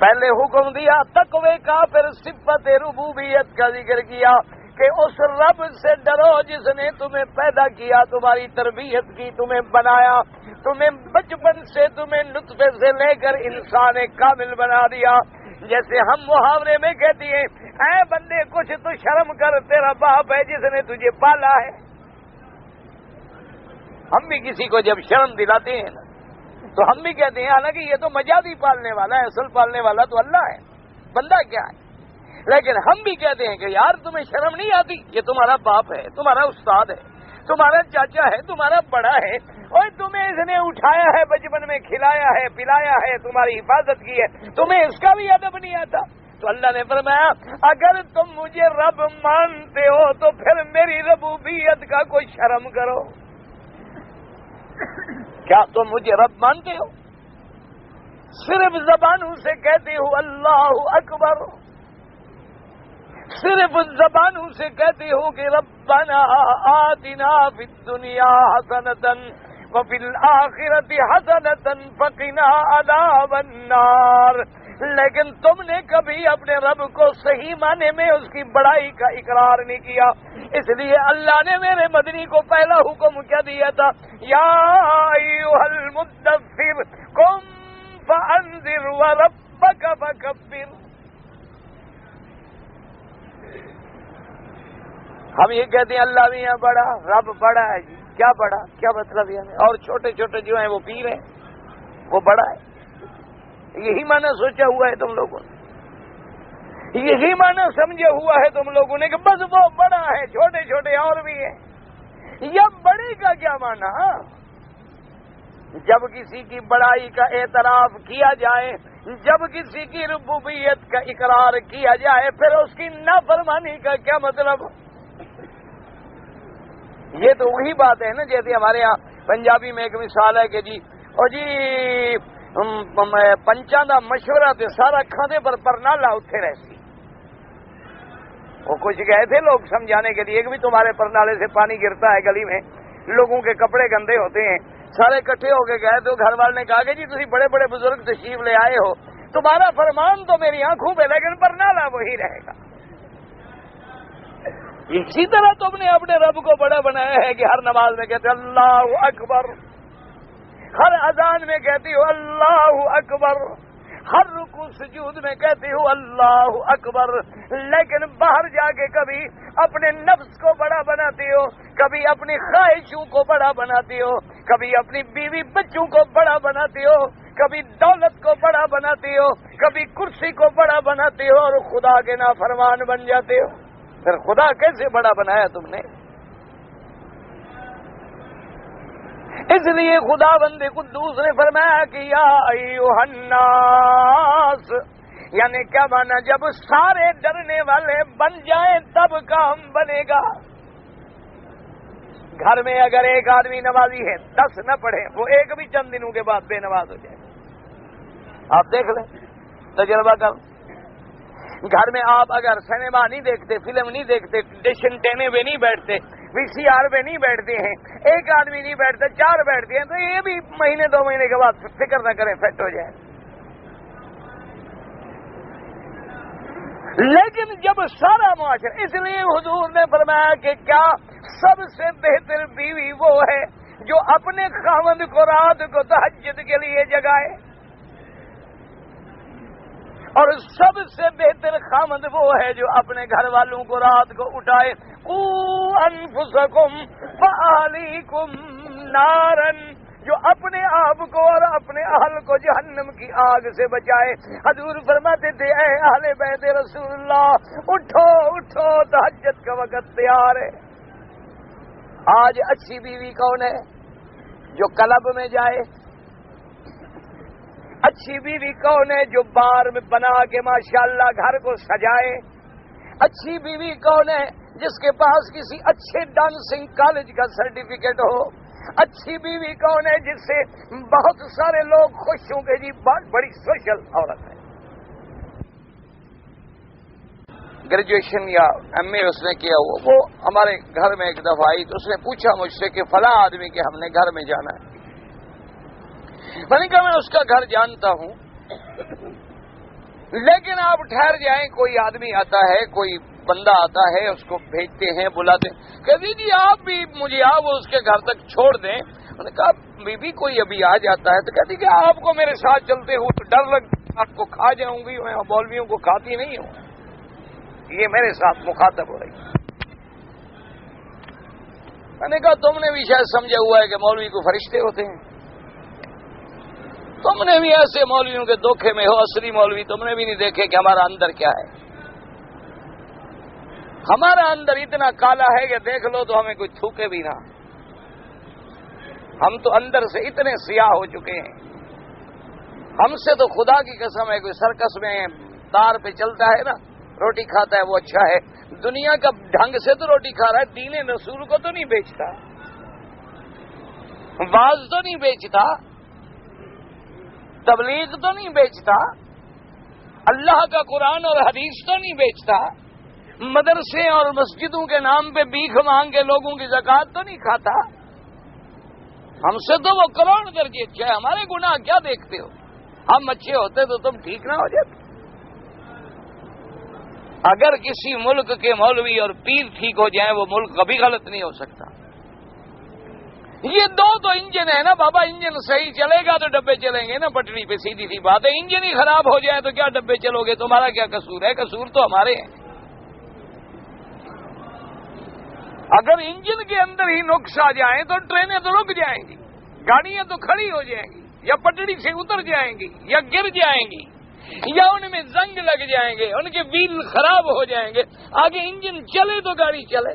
پہلے حکم دیا تقوی کا، پھر صفت ربوبیت کا ذکر کیا کہ اس رب سے ڈرو جس نے تمہیں پیدا کیا، تمہاری تربیت کی، تمہیں بنایا، تمہیں بچپن سے تمہیں نطفے سے لے کر انسان کامل بنا دیا۔ جیسے ہم محاورے میں کہتی ہیں، اے بندے کچھ تو شرم کر، تیرا باپ ہے جس نے تجھے پالا ہے۔ ہم بھی کسی کو جب شرم دلاتے ہیں نا تو ہم بھی کہتے ہیں حالانکہ یہ تو مجازی پالنے والا ہے، اصل پالنے والا تو اللہ ہے، بندہ کیا ہے؟ لیکن ہم بھی کہتے ہیں کہ یار تمہیں شرم نہیں آتی؟ یہ تمہارا باپ ہے، تمہارا استاد ہے، تمہارا چاچا ہے، تمہارا بڑا ہے، اور تمہیں اس نے اٹھایا ہے، بچپن میں کھلایا ہے، پلایا ہے، تمہاری حفاظت کی ہے، تمہیں اس کا بھی ادب نہیں آتا؟ تو اللہ نے فرمایا اگر تم مجھے رب مانتے ہو تو پھر میری ربوبیت کا کوئی شرم کرو۔ کیا تم مجھے رب مانتے ہو؟ صرف زبانوں سے کہتے ہو اللہ اکبر، صرف زبانوں سے کہتے ہو کہ ربنا آتنا فی الدنیا حسنۃ وفی الآخرۃ حسنۃ فقنا عذاب النار، لیکن تم نے کبھی اپنے رب کو صحیح معنی میں اس کی بڑائی کا اقرار نہیں کیا۔ اس لیے اللہ نے میرے مدنی کو پہلا حکم کیا دیا تھا، یا ایھا المدثر قم فانذر وربک فکبر۔ ہم یہ کہتے ہیں اللہ بھی ہے بڑا، رب بڑا ہے جی، کیا بڑا؟ کیا مطلب ہے؟ اور چھوٹے چھوٹے جو ہیں وہ پیر ہیں، وہ بڑا ہے؟ یہی معنی سوچا ہوا ہے تم لوگوں نے، یہی معنی سمجھا ہوا ہے تم لوگوں نے کہ بس وہ بڑا ہے، چھوٹے چھوٹے اور بھی ہیں۔ یا بڑی کا کیا معنی؟ جب کسی کی بڑائی کا اعتراف کیا جائے، جب کسی کی ربوبیت کا اقرار کیا جائے، پھر اس کی نافرمانی کا کیا مطلب؟ یہ تو وہی بات ہے نا، جیسے ہمارے ہاں پنجابی میں ایک مثال ہے کہ جی اور جی پنچاں دا مشورہ تے سارا کھانے پر نہ لا اتھے رہسی۔ وہ کچھ گئے تھے لوگ سمجھانے کے لیے کہ بھی تمہارے پرنالے سے پانی گرتا ہے گلی میں، لوگوں کے کپڑے گندے ہوتے ہیں، سارے اکٹھے ہو کے گئے تو گھر والے نے کہا کہ جی تسی بڑے بڑے بزرگ تشریف لے آئے ہو، تمہارا فرمان تو میری آنکھوں پہ لیکن پرنالہ وہی رہے گا۔ اسی طرح تم نے اپنے رب کو بڑا بنایا ہے کہ ہر نماز میں کہتے اللہ اکبر، ہر اذان میں کہتی ہو اللہ اکبر، ہر رکوع سجود میں کہتی ہو اللہ اکبر، لیکن باہر جا کے کبھی اپنے نفس کو بڑا بناتی ہو، کبھی اپنی خواہشوں کو بڑا بناتی ہو، کبھی اپنی بیوی بچوں کو بڑا بناتی ہو، کبھی دولت کو بڑا بناتی ہو، کبھی کرسی کو بڑا بناتی ہو، اور خدا کے نافرمان بن جاتے ہو۔ پھر خدا کیسے بڑا بنایا تم نے؟ اس لیے خدا بندے قدوس نے فرمایا کہ یا ایھا الناس، یعنی کیا مانا؟ جب سارے ڈرنے والے بن جائیں تب کام بنے گا۔ گھر میں اگر ایک آدمی نمازی ہے، 10 نہ پڑھے، وہ ایک بھی چند دنوں کے بعد بے نماز ہو جائے۔ آپ دیکھ لیں، تجربہ کر۔ گھر میں آپ اگر سنیما نہیں دیکھتے، فلم نہیں دیکھتے، ڈش انٹینے پہ نہیں بیٹھتے، وی سی آر پہ نہیں بیٹھتے ہیں، ایک آدمی نہیں بیٹھتا، 4 بیٹھتے ہیں، تو یہ بھی مہینے 2 مہینے کے بعد فکر نہ کریں فٹ ہو جائے۔ لیکن جب سارا معاشرہ، اس لیے حضور نے فرمایا کہ کیا سب سے بہتر بیوی وہ ہے جو اپنے خاوند کو رات کو تہجد کے لیے جگائے، اور سب سے بہتر خاوند وہ ہے جو اپنے گھر والوں کو رات کو اٹھائے۔ قوا انفسکم واہلیکم نارا، جو اپنے آپ کو اور اپنے اہل کو جہنم کی آگ سے بچائے۔ حضور فرماتے تھے اے اہل بیت رسول اللہ، اٹھو اٹھو، تہجد کا وقت تیار ہے۔ آج اچھی بیوی کون ہے؟ جو کلب میں جائے۔ اچھی بیوی کون ہے؟ جو بار میں بنا کے ماشاءاللہ گھر کو سجائے۔ اچھی بیوی کون ہے؟ جس کے پاس کسی اچھے ڈانسنگ کالج کا سرٹیفکیٹ ہو۔ اچھی بیوی کون ہے؟ جس سے بہت سارے لوگ خوش ہوں کہ جی بہت بڑی سوشل عورت ہے۔ گریجویشن یا ایم اے اس نے کیا ہوا، وہ ہمارے گھر میں ایک دفعہ آئی تو اس نے پوچھا مجھ سے کہ فلاں آدمی کے ہم نے گھر میں جانا ہے۔ میں نے کہا میں اس کا گھر جانتا ہوں، لیکن آپ ٹھہر جائیں، کوئی آدمی آتا ہے، کوئی بندہ آتا ہے، اس کو بھیجتے ہیں، بلاتے ہیں، کہتی جی آپ بھی مجھے آپ اس کے گھر تک چھوڑ دیں۔ انہوں نے کہا بی کوئی ابھی آ جاتا ہے، تو کہتی کہ آپ کو میرے ساتھ چلتے ہو تو ڈر لگتا ہے آپ کو کھا جاؤں گی، میں مولویوں کو کھاتی نہیں ہوں، یہ میرے ساتھ مخاطب ہو رہی۔ میں نے کہا تم نے بھی شاید سمجھا ہوا ہے کہ مولوی کو فرشتے ہوتے ہیں، تم نے بھی ایسے مولویوں کے دھوکے میں ہو، اصلی مولوی تم نے بھی نہیں دیکھے کہ ہمارا اندر کیا ہے۔ ہمارا اندر اتنا کالا ہے کہ دیکھ لو تو ہمیں کوئی تھوکے بھی نہ، ہم تو اندر سے اتنے سیاہ ہو چکے ہیں۔ ہم سے تو خدا کی قسم ہے، کوئی سرکس میں تار پہ چلتا ہے نا، روٹی کھاتا ہے وہ اچھا ہے، دنیا کا ڈھنگ سے تو روٹی کھا رہا ہے، دین رسول کو تو نہیں بیچتا، واز تو نہیں بیچتا، تبلیغ تو نہیں بیچتا، اللہ کا قرآن اور حدیث تو نہیں بیچتا، مدرسے اور مسجدوں کے نام پہ بھیک مانگ کے لوگوں کی زکوٰۃ تو نہیں کھاتا۔ ہم سے تو وہ کروڑ درجے اچھا ہے، ہمارے گناہ کیا دیکھتے ہو؟ ہم اچھے ہوتے تو تم ٹھیک نہ ہو جاتے۔ اگر کسی ملک کے مولوی اور پیر ٹھیک ہو جائیں وہ ملک کبھی غلط نہیں ہو سکتا۔ یہ دو تو انجن ہے نا بابا، انجن صحیح چلے گا تو ڈبے چلیں گے نا پٹری پہ، سیدھی سی بات ہے۔ انجن ہی خراب ہو جائے تو کیا ڈبے چلو گے؟ تمہارا کیا قصور ہے؟ قصور تو ہمارے ہیں۔ اگر انجن کے اندر ہی نقص آ جائیں تو ٹرینیں تو رک جائیں گی، گاڑیاں تو کھڑی ہو جائیں گی، یا پٹڑی سے اتر جائیں گی، یا گر جائیں گی، یا ان میں زنگ لگ جائیں گے، ان کے ویل خراب ہو جائیں گے۔ آگے انجن چلے تو گاڑی چلے۔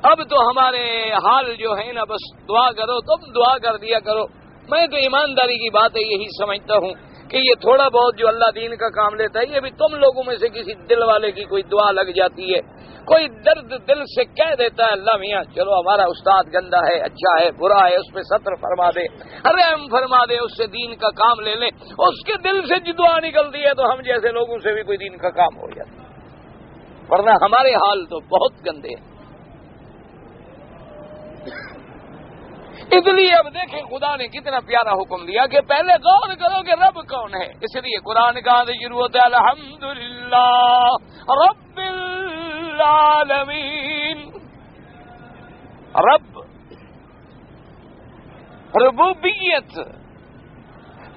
اب تو ہمارے حال جو ہے نا، بس دعا کرو، تم دعا کر دیا کرو۔ میں تو ایمانداری کی بات ہے یہی سمجھتا ہوں کہ یہ تھوڑا بہت جو اللہ دین کا کام لیتا ہے، یہ بھی تم لوگوں میں سے کسی دل والے کی کوئی دعا لگ جاتی ہے، کوئی درد دل سے کہہ دیتا ہے اللہ میاں چلو ہمارا استاد گندا ہے، اچھا ہے، برا ہے، اس پہ ستر فرما دے، رحم فرما دے، اس سے دین کا کام لے لیں، اس کے دل سے جو دعا نکلتی ہے تو ہم جیسے لوگوں سے بھی کوئی دین کا کام ہو جاتا ہے، ورنہ ہمارے حال تو بہت گندے ہیں۔ اس لیے اب دیکھیں خدا نے کتنا پیارا حکم دیا کہ پہلے غور کرو کہ رب کون ہے۔ اس لیے قرآن کا شروع ہوتا ہے الحمدللہ رب العالمین۔ رب، ربوبیت،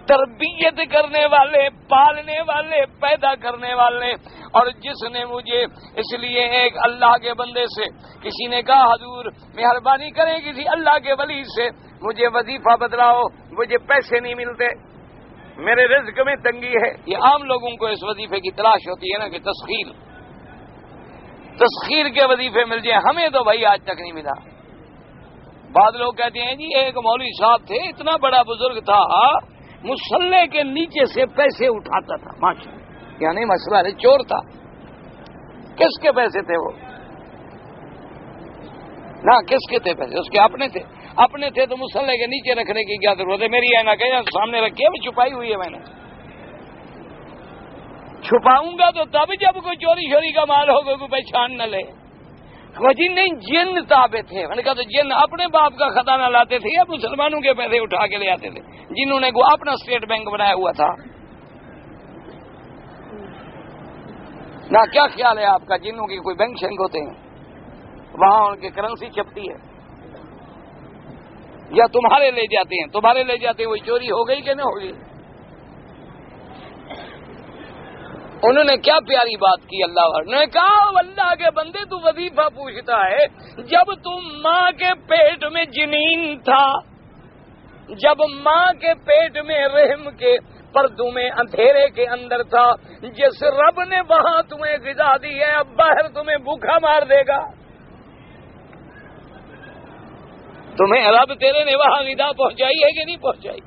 تربیت کرنے والے، پالنے والے، پیدا کرنے والے۔ اور جس نے مجھے، اس لیے ایک اللہ کے بندے سے کسی نے کہا حضور مہربانی کریں کسی اللہ کے ولی سے مجھے وظیفہ بدلاؤ، مجھے پیسے نہیں ملتے، میرے رزق میں تنگی ہے۔ یہ عام لوگوں کو اس وظیفے کی تلاش ہوتی ہے نا کہ تسخیر کے وظیفے مل جائیں، ہمیں تو بھائی آج تک نہیں ملا۔ بعض لوگ کہتے ہیں جی ایک مولوی صاحب تھے، اتنا بڑا بزرگ تھا، مصلے کے نیچے سے پیسے اٹھاتا تھا، ماشاء یعنی مسئلہ نہیں، چور تھا۔ کس کے پیسے تھے وہ؟ نہ کس کے تھے پیسے؟ اس کے اپنے تھے۔ اپنے تھے تو مصلے کے نیچے رکھنے کی کیا ضرورت ہے؟ میری ہے نا کہ سامنے رکھی ہے، میں چھپائی ہوئی ہے، میں نے چھپاؤں گا تو تب جب کوئی چوری شوری کا مال ہوگا کوئی پہچان نہ لے۔ جی نہیں، جن تابع تھے۔ میں نے کہا تو جن اپنے باپ کا خزانہ لاتے تھے یا مسلمانوں کے پیسے اٹھا کے لے آتے تھے؟ جنہوں نے اپنا اسٹیٹ بینک بنایا ہوا تھا نا۔ کیا خیال ہے آپ کا؟ جنہوں کے کوئی بینک شینک ہوتے ہیں، وہاں ان کی کرنسی چھپتی ہے، یا تمہارے لے جاتے ہیں؟ تمہارے لے جاتے ہیں، وہی چوری ہو گئی کہ نہیں ہوگی؟ انہوں نے کیا پیاری بات کی، اللہ نے کہا اللہ کے بندے تو وظیفہ پوچھتا ہے، جب تم ماں کے پیٹ میں جنین تھا، جب ماں کے پیٹ میں رحم کے پردوں میں اندھیرے کے اندر تھا، جس رب نے وہاں تمہیں غذا دی ہے اب باہر تمہیں بھوکا مار دے گا؟ تمہیں رب تیرے نے وہاں غذا پہنچائی ہے کہ نہیں پہنچائی؟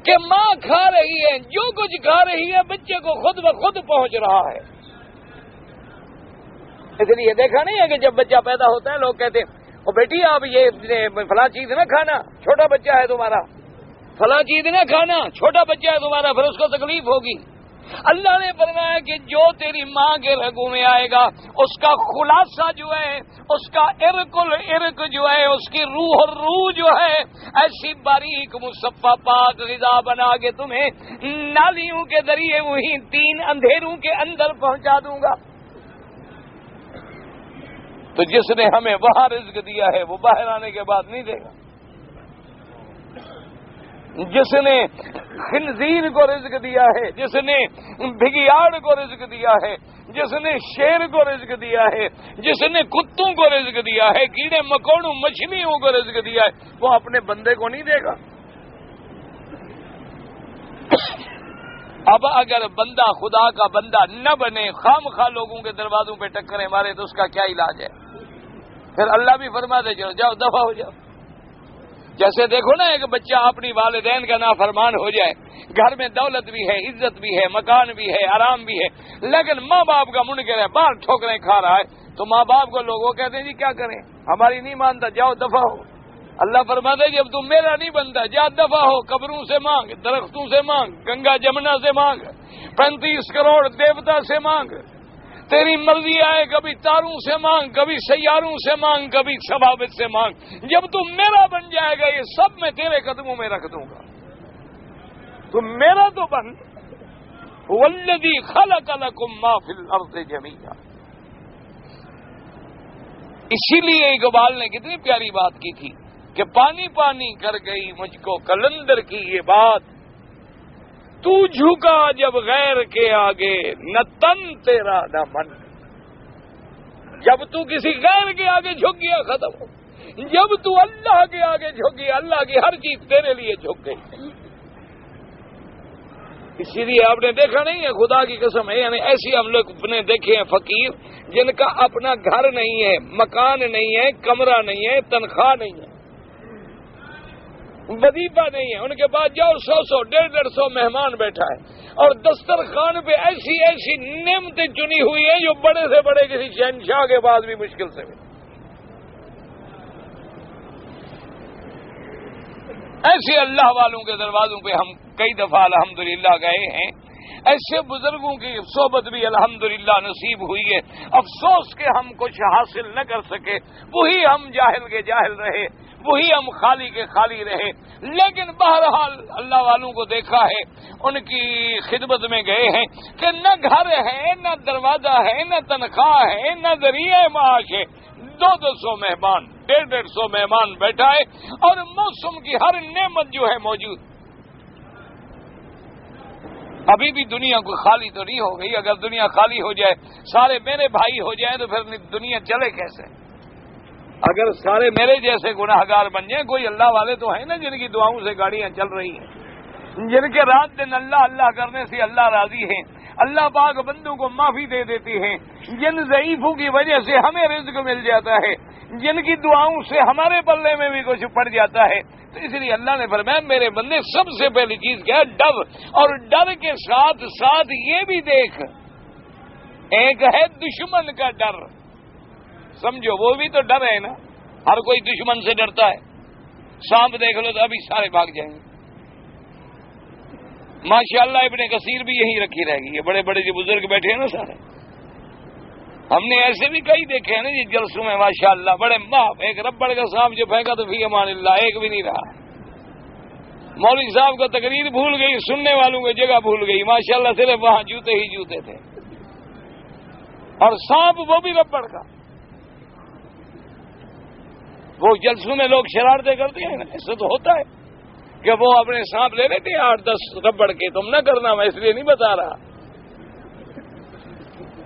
کہ ماں کھا رہی ہے، جو کچھ کھا رہی ہے بچے کو خود بخود پہنچ رہا ہے۔ اس لیے دیکھا نہیں ہے کہ جب بچہ پیدا ہوتا ہے لوگ کہتے ہیں او بیٹی آپ یہ فلاں چیز نہ کھانا، چھوٹا بچہ ہے تمہارا، فلاں چیز نہ کھانا، چھوٹا بچہ ہے تمہارا، پھر اس کو تکلیف ہوگی۔ اللہ نے فرمایا کہ جو تیری ماں کے رگوں میں آئے گا اس کا خلاصہ جو ہے، اس کا ارق الارق جو ہے، اس کی روح اور روح جو ہے، ایسی باریک مصفا پاک غذا بنا کے تمہیں نالیوں کے ذریعے وہی 3 اندھیروں کے اندر پہنچا دوں گا۔ تو جس نے ہمیں وہاں رزق دیا ہے وہ باہر آنے کے بعد نہیں دے گا۔ جس نے خنزیر کو رزق دیا ہے، جس نے بھگیاڑ کو رزق دیا ہے، جس نے شیر کو رزق دیا ہے، جس نے کتوں کو رزق دیا ہے، کیڑے مکوڑوں مچھلیوں کو رزق دیا ہے، وہ اپنے بندے کو نہیں دے گا۔ اب اگر بندہ خدا کا بندہ نہ بنے، خام خواہ لوگوں کے دروازوں پہ ٹکریں مارے تو اس کا کیا علاج ہے؟ پھر اللہ بھی فرما دے جاؤ دفع ہو جاؤ۔ جیسے دیکھو نا، ایک بچہ اپنی والدین کا نافرمان ہو جائے، گھر میں دولت بھی ہے، عزت بھی ہے، مکان بھی ہے، آرام بھی ہے، لیکن ماں باپ کا منکر ہے، باہر ٹھوکریں کھا رہا ہے، تو ماں باپ کو لوگوں کہتے ہیں جی کیا کریں، ہماری نہیں مانتا، جاؤ دفع ہو۔ اللہ فرماتا ہے جب تم میرا نہیں بنتا جا دفع ہو، قبروں سے مانگ، درختوں سے مانگ، گنگا جمنا سے مانگ، 35 کروڑ دیوتا سے مانگ، تیری مرضی آئے، کبھی تاروں سے مانگ، کبھی سیاروں سے مانگ، کبھی ثوابت سے مانگ، جب تم میرا بن جائے گا یہ سب میں تیرے قدموں میں رکھ دوں گا۔ تم میرا تو بن، والذی خلق لکم ما فی الارض جمیعا۔ اسی لیے اقبال نے کتنی پیاری بات کی تھی کہ پانی پانی کر گئی مجھ کو کلندر کی یہ بات، تو جھکا جب غیر کے آگے نہ تن تیرا نہ من۔ جب تو کسی غیر کے آگے جھک گیا ختم ہو، جب تو اللہ کے آگے جھک گیا اللہ کی ہر چیز تیرے لیے جھک گئی۔ اسی لیے آپ نے دیکھا نہیں ہے، خدا کی قسم ہے، یعنی ایسی ہم لوگ نے دیکھے ہیں فقیر جن کا اپنا گھر نہیں ہے، مکان نہیں ہے، کمرہ نہیں ہے، تنخواہ نہیں ہے، وظیفہ نہیں ہے، ان کے پاس جاؤ 100 150 مہمان بیٹھا ہے، اور دسترخوان پہ ایسی ایسی نعمتیں چنی ہوئی ہیں جو بڑے سے بڑے کسی شہنشاہ کے پاس بھی مشکل سے ملے۔ ایسے اللہ والوں کے دروازوں پہ ہم کئی دفعہ الحمدللہ گئے ہیں، ایسے بزرگوں کی صحبت بھی الحمدللہ نصیب ہوئی ہے۔ افسوس کہ ہم کچھ حاصل نہ کر سکے، وہی ہم جاہل کے جاہل رہے، وہی ہم خالی کے خالی رہے، لیکن بہرحال اللہ والوں کو دیکھا ہے، ان کی خدمت میں گئے ہیں کہ نہ گھر ہے، نہ دروازہ ہے، نہ تنخواہ ہے، نہ ذریعہ معاش ہے، 200 مہمان 150 مہمان بیٹھا ہے، اور موسم کی ہر نعمت جو ہے موجود۔ ابھی بھی دنیا کو خالی تو نہیں ہو گئی، اگر دنیا خالی ہو جائے، سارے میرے بھائی ہو جائیں تو پھر دنیا چلے کیسے؟ اگر سارے میرے جیسے گناہگار بن جائیں، کوئی اللہ والے تو ہیں نا جن کی دعاؤں سے گاڑیاں چل رہی ہیں، جن کے رات دن اللہ اللہ کرنے سے اللہ راضی ہیں، اللہ پاک بندوں کو معافی دے دیتی ہیں، جن ضعیفوں کی وجہ سے ہمیں رزق مل جاتا ہے، جن کی دعاؤں سے ہمارے پلے میں بھی کچھ پڑ جاتا ہے۔ تو اس لیے اللہ نے فرمایا میرے بندے سب سے پہلی چیز کیا ہے؟ ڈر، اور ڈر کے ساتھ ساتھ یہ بھی دیکھ، ایک ہے دشمن کا ڈر، سمجھو وہ بھی تو ڈر ہے نا، ہر کوئی دشمن سے ڈرتا ہے، سانپ دیکھ لو تو ابھی سارے بھاگ جائیں گے۔ ماشاءاللہ ابن کثیر بھی یہی رکھی رہے گی، یہ بڑے بڑے جو بزرگ بیٹھے ہیں نا سارے، ہم نے ایسے بھی کئی دیکھے ہیں نا یہ جلسوں میں ماشاءاللہ بڑے معاف، ایک ربڑ کا سانپ جو پھینکا تو فی امان اللہ ایک بھی نہیں رہا۔ مولوی صاحب کو تقریر بھول گئی، سننے والوں کو جگہ بھول گئی، ماشاءاللہ صرف وہاں جوتے ہی جوتے تھے، اور سانپ وہ بھی ربڑ کا۔ وہ جلسوں میں لوگ شرارتیں کرتے ہیں نا، ایسا تو ہوتا ہے کہ وہ اپنے سانپ لے لیتے ہیں 8-10 ربڑ کے، تم نہ کرنا، میں اس لیے نہیں بتا رہا۔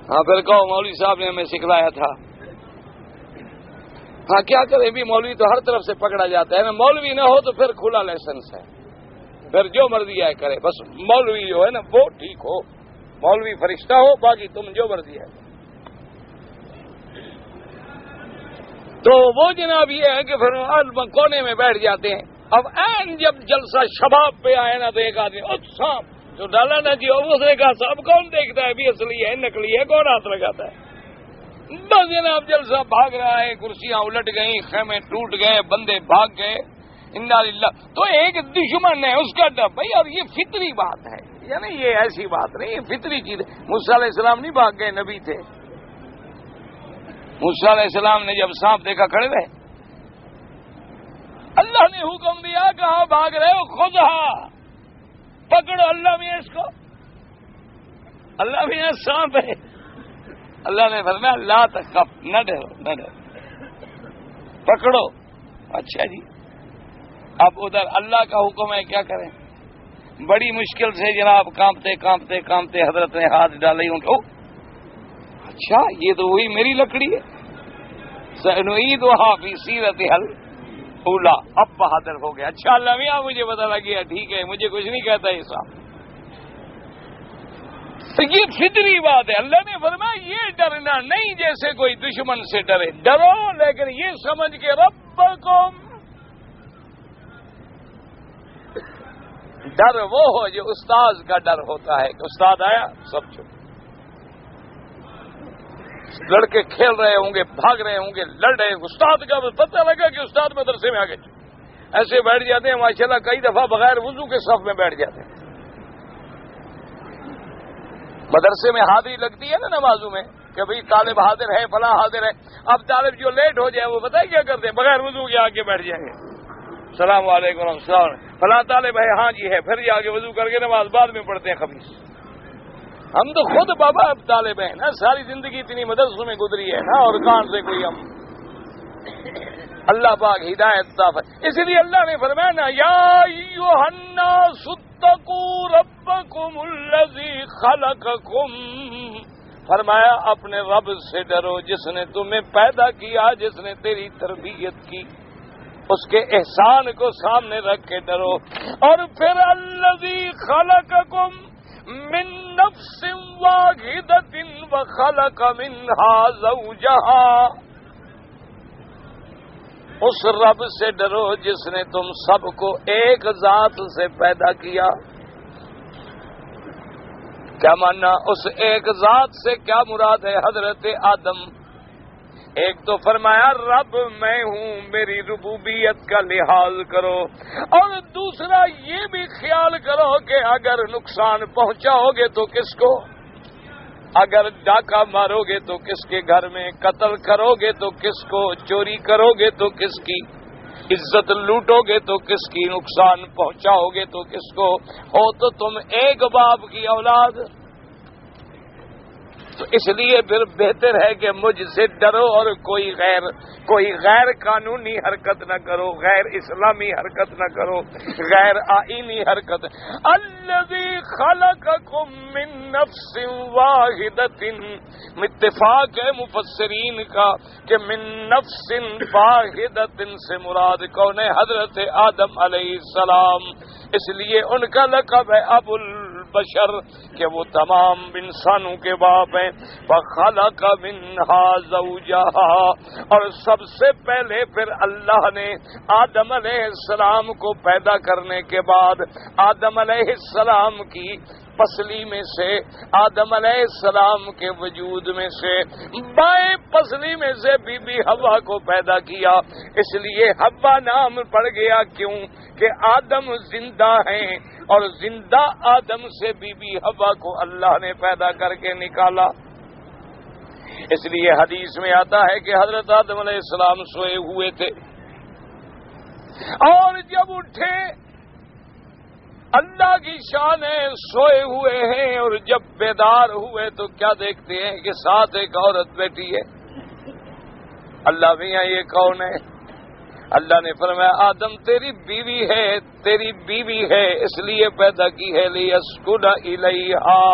ہاں پھر کہو مولوی صاحب نے ہمیں سکھلایا تھا۔ ہاں کیا کرے بھی، مولوی تو ہر طرف سے پکڑا جاتا ہے نا، مولوی نہ ہو تو پھر کھلا لائسنس ہے، پھر جو مرضی ہے کرے، بس مولوی جو ہے نا وہ ٹھیک ہو، مولوی فرشتہ ہو، باقی تم جو مرضی ہے۔ تو وہ جناب یہ ہے کہ پھر کونے میں بیٹھ جاتے ہیں۔ اب این جب جلسہ شباب پہ آئے نا تو ایک آدمی سانپ جو ڈالا نا جی، اس نے کہا صاحب کون دیکھتا ہے بھی اصلی ہے نکلی ہے، کون ہاتھ لگاتا ہے؟ بس جناب جلسہ بھاگ رہا ہے، کرسیاں الٹ گئیں، خیمے ٹوٹ گئے، بندے بھاگ گئے، انا للہ۔ تو ایک دشمن ہے اس کا ڈر بھائی، اور یہ فطری بات ہے، دیا نا، یہ ایسی بات نہیں، یہ فطری چیز ہے۔ موسیٰ علیہ السلام نہیں بھاگ گئے، نبی تھے۔ موسیٰ علیہ السلام نے جب سانپ دیکھا کھڑے رہے، اللہ نے حکم دیا کہاں بھاگ رہے ہو، خودھا، پکڑو اللہ میاں اس کو، اللہ میاں سانپ ہے۔ اللہ نے فرمایا لا تخف، نہ ڈرو نہ ڈرو، پکڑو۔ اچھا جی، اب ادھر اللہ کا حکم ہے، کیا کریں؟ بڑی مشکل سے جناب کانپتے کانپتے کانپتے حضرت نے ہاتھ ڈالے ان کو، اچھا یہ تو وہی میری لکڑی ہے، سنعیدھا فی سیرتھا الاولیٰ، اب بہادر ہو گیا۔ اچھا اللہ میاں مجھے پتہ لگ گیا، ٹھیک ہے، مجھے کچھ نہیں کہتا یہ صاحب۔ یہ فطری بات ہے، اللہ نے فرمایا یہ ڈرنا نہیں جیسے کوئی دشمن سے ڈرے، ڈرو لیکن یہ سمجھ کے ربکم، ڈر وہ ہو جو استاد کا ڈر ہوتا ہے کہ استاد آیا سب چپ، لڑکے کھیل رہے ہوں گے، بھاگ رہے ہوں گے، لڑ رہے، استاد کا پتہ لگا کہ استاد مدرسے میں آگے ایسے بیٹھ جاتے ہیں، ماشاءاللہ کئی دفعہ بغیر وضو کے صف میں بیٹھ جاتے ہیں۔ مدرسے میں حاضری لگتی ہے نا نمازوں میں کہ بھئی طالب حاضر ہے، فلاں حاضر ہے، اب طالب جو لیٹ ہو جائے وہ بتائیں کیا کرتے ہیں، بغیر وضو کے آگے بیٹھ جائیں گے، السلام علیکم السلام، فلاں طالب ہے، ہاں جی ہے، پھر یہ آگے وضو کر کے نماز بعد میں پڑھتے ہیں خبیث۔ ہم تو خود بابا اب طالب ہیں نا، ساری زندگی اتنی مدرسوں میں گزری ہے نا، اور کان سے کوئی ہم، اللہ پاک ہدایت عطا فرمائے۔ اس لیے اللہ نے فرمایا نا یا ایھا الناس اتقوا ربکم الذی خلقکم، فرمایا اپنے رب سے ڈرو جس نے تمہیں پیدا کیا، جس نے تیری تربیت کی، اس کے احسان کو سامنے رکھ کے ڈرو۔ اور پھر الذی خلقکم من نفس واحدۃ وخلق منها زوجها، اس رب سے ڈرو جس نے تم سب کو ایک ذات سے پیدا کیا۔ کیا ماننا اس ایک ذات سے کیا مراد ہے؟ حضرت آدم، ایک تو فرمایا رب میں ہوں، میری ربوبیت کا لحاظ کرو، اور دوسرا یہ بھی خیال کرو کہ اگر نقصان پہنچاؤ گے تو کس کو، اگر ڈاکہ مارو گے تو کس کے گھر میں، قتل کرو گے تو کس کو، چوری کرو گے تو کس کی، عزت لوٹو گے تو کس کی، نقصان پہنچاؤ گے تو کس کو، ہو تو تم ایک باپ کی اولاد۔ تو اس لیے پھر بہتر ہے کہ مجھ سے ڈرو اور کوئی غیر قانونی حرکت نہ کرو، غیر اسلامی حرکت نہ کرو، غیر آئینی حرکت۔ الذی خلقکم من نفس واحدۃ، اتفاق ہے مفسرین کا کہ من نفس واحدۃ سے مراد کون ہے؟ حضرت آدم علیہ السلام، اس لیے ان کا لقب ہے ابو البشر کہ وہ تمام انسانوں کے باپ ہیں۔ وَخَلَقَ مِنْهَا زَوْجَهَا، اور سب سے پہلے پھر اللہ نے آدم علیہ السلام کو پیدا کرنے کے بعد آدم علیہ السلام کی پسلی میں سے، آدم علیہ السلام کے وجود میں سے بائیں پسلی میں سے بی بی حوا کو پیدا کیا۔ اس لیے حوا نام پڑ گیا، کیوں کہ آدم زندہ ہیں، اور زندہ آدم سے بی بی حوا کو اللہ نے پیدا کر کے نکالا۔ اس لیے حدیث میں آتا ہے کہ حضرت آدم علیہ السلام سوئے ہوئے تھے، اور جب اٹھے، اللہ کی شان ہے، سوئے ہوئے ہیں، اور جب بیدار ہوئے تو کیا دیکھتے ہیں کہ ساتھ ایک عورت بیٹھی ہے۔ اللہ میاں یہ کون ہے؟ اللہ نے فرمایا آدم تیری بیوی ہے، اس لیے پیدا کی ہے لیسکن الیہا،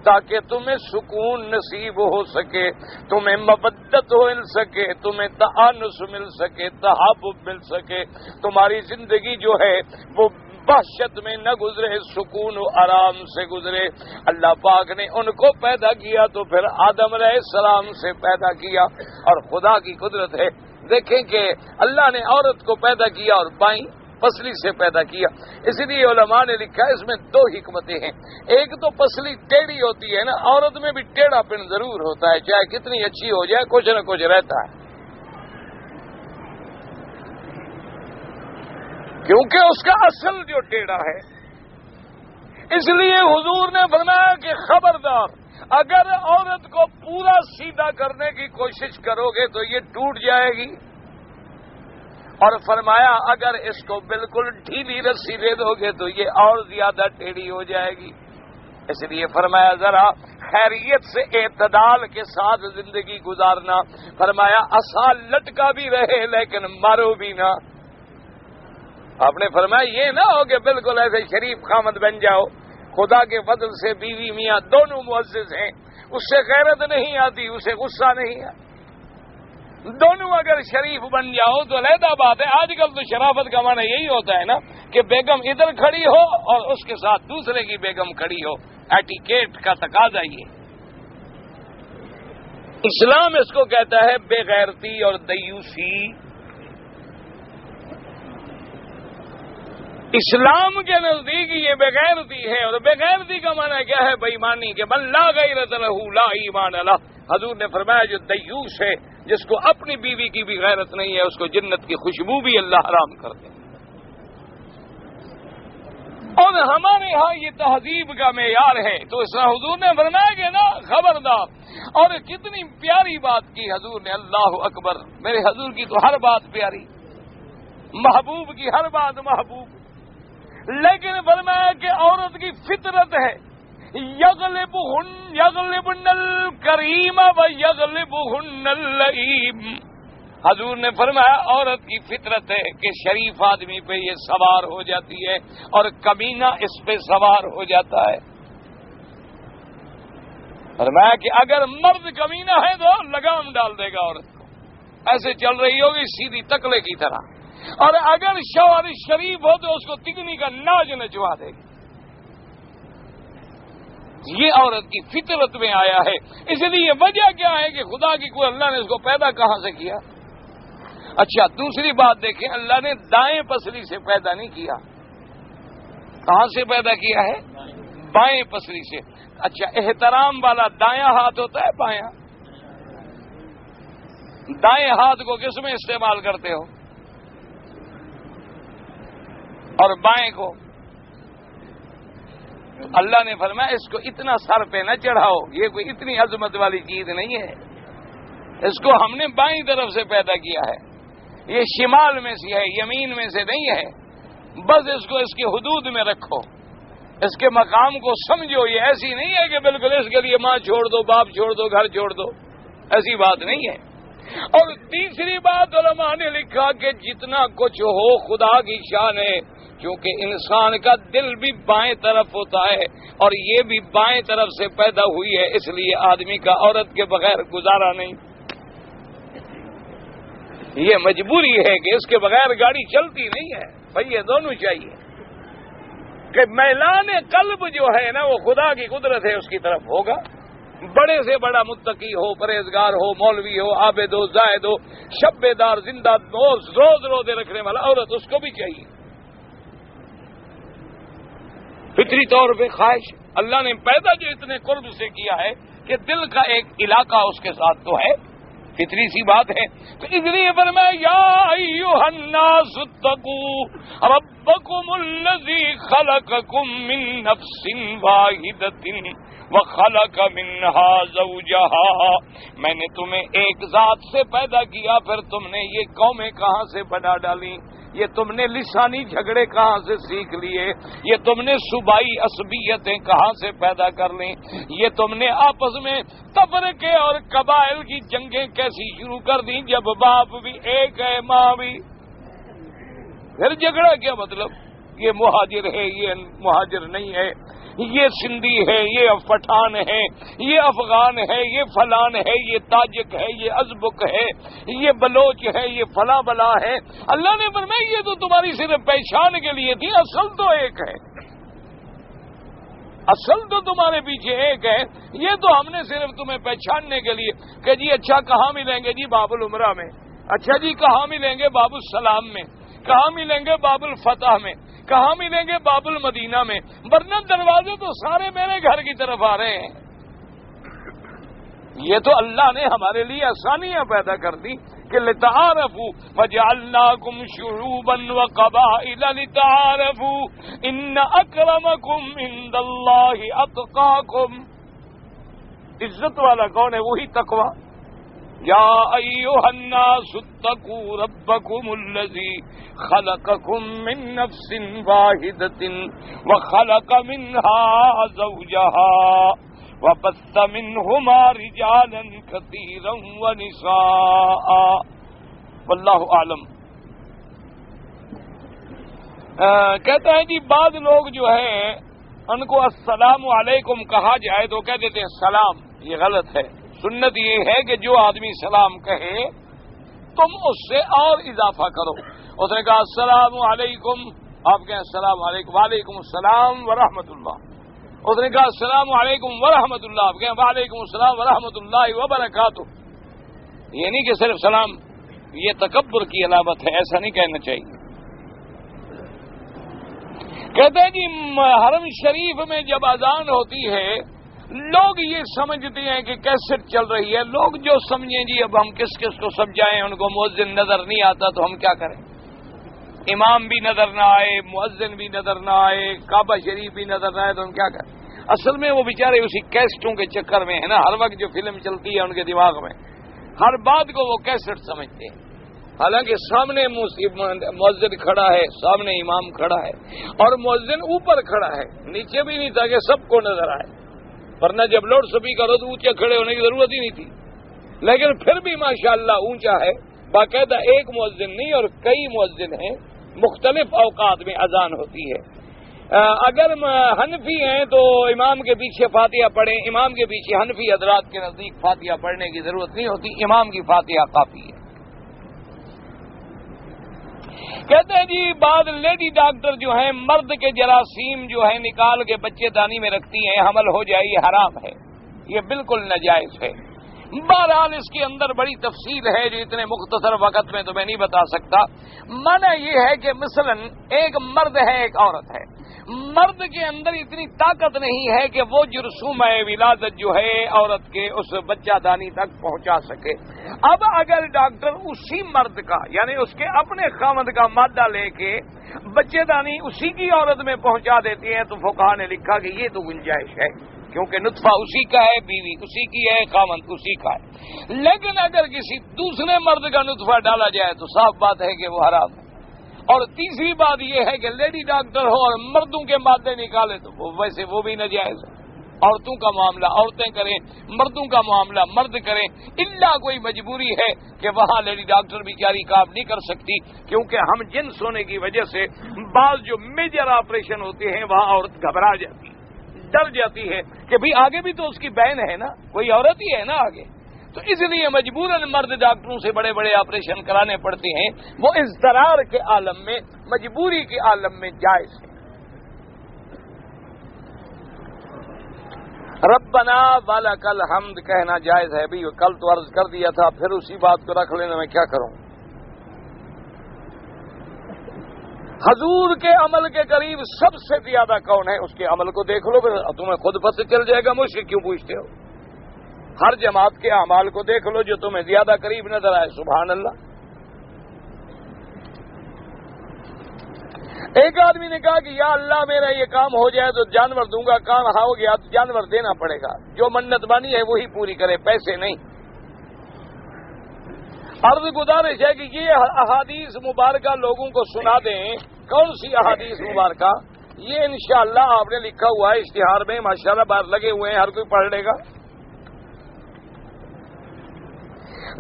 تاکہ تمہیں سکون نصیب ہو سکے، تمہیں مودت مل سکے، تمہیں تآنس مل سکے، تحابب مل سکے، تمہاری زندگی جو ہے وہ وحشت میں نہ گزرے، سکون و آرام سے گزرے۔ اللہ پاک نے ان کو پیدا کیا تو پھر آدم علیہ السلام سے پیدا کیا، اور خدا کی قدرت ہے، دیکھیں کہ اللہ نے عورت کو پیدا کیا اور بائیں پسلی سے پیدا کیا۔ اس لیے علماء نے لکھا ہے اس میں دو حکمتیں ہیں، ایک تو پسلی ٹیڑھی ہوتی ہے نا، عورت میں بھی ٹیڑھا پن ضرور ہوتا ہے، چاہے کتنی اچھی ہو جائے کچھ نہ کچھ رہتا ہے، کیونکہ اس کا اصل جو ٹیڑھا ہے، اس لیے حضور نے فرمایا کہ خبردار، اگر عورت کو پورا سیدھا کرنے کی کوشش کرو گے تو یہ ٹوٹ جائے گی، اور فرمایا اگر اس کو بالکل ڈھیلی رسی دے دو گے تو یہ اور زیادہ ٹیڑھی ہو جائے گی۔ اس لیے فرمایا ذرا خیریت سے اعتدال کے ساتھ زندگی گزارنا، فرمایا عصا لٹکا بھی رہے لیکن مارو بھی نہ۔ آپ نے فرمایا یہ نہ ہو کہ بالکل ایسے شریف خامد بن جاؤ، خدا کے فضل سے بیوی میاں دونوں معزز ہیں، اس سے غیرت نہیں آتی، اسے غصہ نہیں آتا، دونوں اگر شریف بن جاؤ تو علیحدہ بات ہے۔ آج کل تو شرافت کا معنی یہی ہوتا ہے نا کہ بیگم ادھر کھڑی ہو اور اس کے ساتھ دوسرے کی بیگم کھڑی ہو، ایٹیکیٹ کا تقاضا یہ۔ اسلام اس کو کہتا ہے بے غیرتی اور دیوسی۔ اسلام کے نزدیک یہ بے غیرتی ہے، اور بے غیرتی کا معنی کیا ہے؟ بے ایمانی کے، من لا غیرت لہ لا ایمان لہ۔ حضور نے فرمایا جو دیوس ہے، جس کو اپنی بیوی کی بھی غیرت نہیں ہے، اس کو جنت کی خوشبو بھی اللہ حرام کر دے۔ اور ہمارے ہاں یہ تہذیب کا معیار ہے، تو اس طرح حضور نے فرمایا کہ نا خبردار۔ اور کتنی پیاری بات کی حضور نے، اللہ اکبر۔ میرے حضور کی تو ہر بات پیاری، محبوب کی ہر بات محبوب، لیکن فرمایا کہ عورت کی فطرت ہے یغلبن الکریم و یغلبہن اللئیم۔ حضور نے فرمایا عورت کی فطرت ہے کہ شریف آدمی پہ یہ سوار ہو جاتی ہے اور کمینہ اس پہ سوار ہو جاتا ہے۔ فرمایا کہ اگر مرد کمینہ ہے تو لگام ڈال دے گا عورت کو، ایسے چل رہی ہوگی سیدھی تکلے کی طرح، اور اگر شوہر شریف ہو تو اس کو تگنی کا ناج نچوا دے گی۔ یہ عورت کی فطرت میں آیا ہے۔ اس لیے وجہ کیا ہے کہ خدا کی کوئی اللہ نے اس کو پیدا کہاں سے کیا؟ اچھا دوسری بات دیکھیں، اللہ نے دائیں پسلی سے پیدا نہیں کیا، کہاں سے پیدا کیا ہے؟ بائیں پسلی سے۔ اچھا احترام والا دایاں ہاتھ ہوتا ہے بایاں؟ دائیں ہاتھ کو کس میں استعمال کرتے ہو؟ اور بائیں کو؟ اللہ نے فرمایا اس کو اتنا سر پہ نہ چڑھاؤ، یہ کوئی اتنی عظمت والی چیز نہیں ہے، اس کو ہم نے بائیں طرف سے پیدا کیا ہے، یہ شمال میں سے ہے، یمین میں سے نہیں ہے۔ بس اس کو اس کی حدود میں رکھو، اس کے مقام کو سمجھو۔ یہ ایسی نہیں ہے کہ بالکل اس کے لیے ماں چھوڑ دو، باپ چھوڑ دو، گھر چھوڑ دو، ایسی بات نہیں ہے۔ اور تیسری بات علماء نے لکھا کہ جتنا کچھ ہو خدا کی شان ہے، کیونکہ انسان کا دل بھی بائیں طرف ہوتا ہے اور یہ بھی بائیں طرف سے پیدا ہوئی ہے، اس لیے آدمی کا عورت کے بغیر گزارا نہیں، یہ مجبوری ہے کہ اس کے بغیر گاڑی چلتی نہیں ہے۔ بھائی یہ دونوں چاہیے کہ میلان قلب جو ہے نا وہ خدا کی قدرت ہے، اس کی طرف ہوگا۔ بڑے سے بڑا متقی ہو، پرہیزگار ہو، مولوی ہو، عابد ہو، زاہد ہو، شب دار زندہ روز روزے رکھنے والا عورت، اس کو بھی چاہیے۔ فطری طور پہ خواہش اللہ نے پیدا جو اتنے قرب سے کیا ہے کہ دل کا ایک علاقہ اس کے ساتھ تو ہے، فطری سی بات ہے۔ تو اس لیے فرمایا یا ایھا الناس اتقوا ربکم الذی خلقکم من نفس واحدۃ وخلق منها زوجها۔ میں نے تمہیں ایک ذات سے پیدا کیا، پھر تم نے یہ قومیں کہاں سے بنا ڈالی، یہ تم نے لسانی جھگڑے کہاں سے سیکھ لیے، یہ تم نے صوبائی عصبیتیں کہاں سے پیدا کر لیں، یہ تم نے آپس میں تفرقے اور قبائل کی جنگیں کیسی شروع کر دیں جب باپ بھی ایک ہے ماں بھی۔ پھر جھگڑا کیا مطلب؟ یہ مہاجر ہے، یہ مہاجر نہیں ہے، یہ سندھی ہے، یہ پٹھان ہے، یہ افغان ہے، یہ فلان ہے، یہ تاجک ہے، یہ ازبک ہے، یہ بلوچ ہے، یہ فلاں بلا ہے۔ اللہ نے فرمایا یہ تو تمہاری صرف پہچان کے لیے تھی، اصل تو ایک ہے، اصل تو تمہارے پیچھے ایک ہے، یہ تو ہم نے صرف تمہیں پہچاننے کے لیے کہ جی اچھا کہاں ملیں گے؟ جی باب العمرہ میں۔ اچھا جی کہاں ملیں گے؟ باب السلام میں۔ کہاں ملیں گے؟ باب الفتح میں۔ کہاں ملیں گے؟ باب المدینہ میں۔ ورنہ دروازے تو سارے میرے گھر کی طرف آ رہے ہیں۔ یہ تو اللہ نے ہمارے لیے آسانیاں پیدا کر دی کہ لتعارفوا وجعلناکم شعوبا وقبائل لتعارفوا ان اکرمکم عند اللہ اتقاکم. عزت والا کون ہے؟ وہی تقوی. یا ایھا الناس اتقوا ربکم الذی خلقکم من نفس واحدۃ وخلق منها زوجها وبث منهما رجالا كثيرا ونساء واللہ اعلم. کہتا ہے جی بعض لوگ جو ہیں ان کو السلام علیکم کہا جائے تو کہہ دیتے ہیں سلام. یہ غلط ہے. سنت یہ ہے کہ جو آدمی سلام کہے تم اس سے اور اضافہ کرو. اس نے کہا السلام علیکم، آپ کہیں السلام علیکم. وعلیکم السلام ورحمۃ اللہ. اس نے کہا السلام علیکم ورحمۃ اللہ، آپ کہیں وعلیکم السلام ورحمۃ اللہ وبرکاتہ. یہ نہیں کہ صرف سلام، یہ تکبر کی علامت ہے، ایسا نہیں کہنا چاہیے. کہتے ہیں جی حرم شریف میں جب اذان ہوتی ہے لوگ یہ سمجھتے ہیں کہ کیسٹ چل رہی ہے. لوگ جو سمجھیں جی اب ہم کس کس کو سمجھائیں، ان کو مؤذن نظر نہیں آتا تو ہم کیا کریں. امام بھی نظر نہ آئے، مؤذن بھی نظر نہ آئے، کعبہ شریف بھی نظر نہ آئے تو ہم کیا کریں. اصل میں وہ بیچارے اسی کیسٹوں کے چکر میں ہے نا. ہر وقت جو فلم چلتی ہے ان کے دماغ میں ہر بات کو وہ کیسٹ سمجھتے ہیں. حالانکہ سامنے مؤذن کھڑا ہے، سامنے امام کھڑا ہے اور مؤذن اوپر کھڑا ہے، نیچے بھی نہیں تھا کہ سب کو نظر آئے. ورنہ جب لاؤڈ اسپیکر ہو تو اونچے کھڑے ہونے کی ضرورت ہی نہیں تھی. لیکن پھر بھی ماشاءاللہ اونچا ہے. باقاعدہ ایک مؤذن نہیں اور کئی مؤذن ہیں، مختلف اوقات میں اذان ہوتی ہے. اگر حنفی ہیں تو امام کے پیچھے فاتحہ پڑھیں. امام کے پیچھے حنفی حضرات کے نزدیک فاتحہ پڑھنے کی ضرورت نہیں ہوتی، امام کی فاتحہ کافی ہے. کہتے ہیں جی بعض لیڈی ڈاکٹر جو ہیں مرد کے جراثیم جو ہے نکال کے بچے دانی میں رکھتی ہیں، حمل ہو جائے، یہ حرام ہے، یہ بالکل ناجائز ہے. بہرحال اس کے اندر بڑی تفصیل ہے جو اتنے مختصر وقت میں تو میں نہیں بتا سکتا. معنی یہ ہے کہ مثلا ایک مرد ہے ایک عورت ہے، مرد کے اندر اتنی طاقت نہیں ہے کہ وہ جرثومہ ولادت جو ہے عورت کے اس بچہ دانی تک پہنچا سکے. اب اگر ڈاکٹر اسی مرد کا یعنی اس کے اپنے خاوند کا مادہ لے کے بچے دانی اسی کی عورت میں پہنچا دیتے ہیں تو فقہا نے لکھا کہ یہ تو گنجائش ہے، کیونکہ نطفہ اسی کا ہے، بیوی اسی کی ہے، خاوند اسی کا ہے. لیکن اگر کسی دوسرے مرد کا نطفہ ڈالا جائے تو صاف بات ہے کہ وہ حرام ہے. اور تیسری بات یہ ہے کہ لیڈی ڈاکٹر ہو اور مردوں کے مادے نکالے تو ویسے وہ بھی ناجائز ہے. عورتوں کا معاملہ عورتیں کریں، مردوں کا معاملہ مرد کریں، الا کوئی مجبوری ہے کہ وہاں لیڈی ڈاکٹر بیچاری کام نہیں کر سکتی، کیونکہ ہم جنس ہونے کی وجہ سے بعض جو میجر آپریشن ہوتے ہیں وہاں عورت گھبرا جاتی ہے، ڈر جاتی ہے کہ بھئی آگے بھی تو اس کی بہن ہے نا، کوئی عورت ہی ہے نا آگے. تو اس لیے مجبوراً مرد ڈاکٹروں سے بڑے بڑے آپریشن کرانے پڑتے ہیں. وہ اضطرار کے عالم میں، مجبوری کے عالم میں جائز ہے. ربنا ولک الحمد کہنا جائز ہے. بھی کل تو عرض کر دیا تھا، پھر اسی بات کو رکھ لینا، میں کیا کروں. حضور کے عمل کے قریب سب سے زیادہ کون ہے اس کے عمل کو دیکھ لو، پھر تمہیں خود پتہ چل جائے گا. مجھ سے کیوں پوچھتے ہو؟ ہر جماعت کے اعمال کو دیکھ لو جو تمہیں زیادہ قریب نظر آئے. سبحان اللہ. ایک آدمی نے کہا کہ یا اللہ میرا یہ کام ہو جائے تو جانور دوں گا. کام ہو گیا تو جانور دینا پڑے گا. جو منت بانی ہے وہی پوری کرے، پیسے نہیں. عرض گزارش ہے کہ یہ احادیث مبارکہ لوگوں کو سنا دیں. کون سی احادیث مبارکہ؟ یہ انشاءاللہ آپ نے لکھا ہوا ہے اشتہار میں، ماشاءاللہ باہر لگے ہوئے ہیں، ہر کوئی پڑھ لے گا.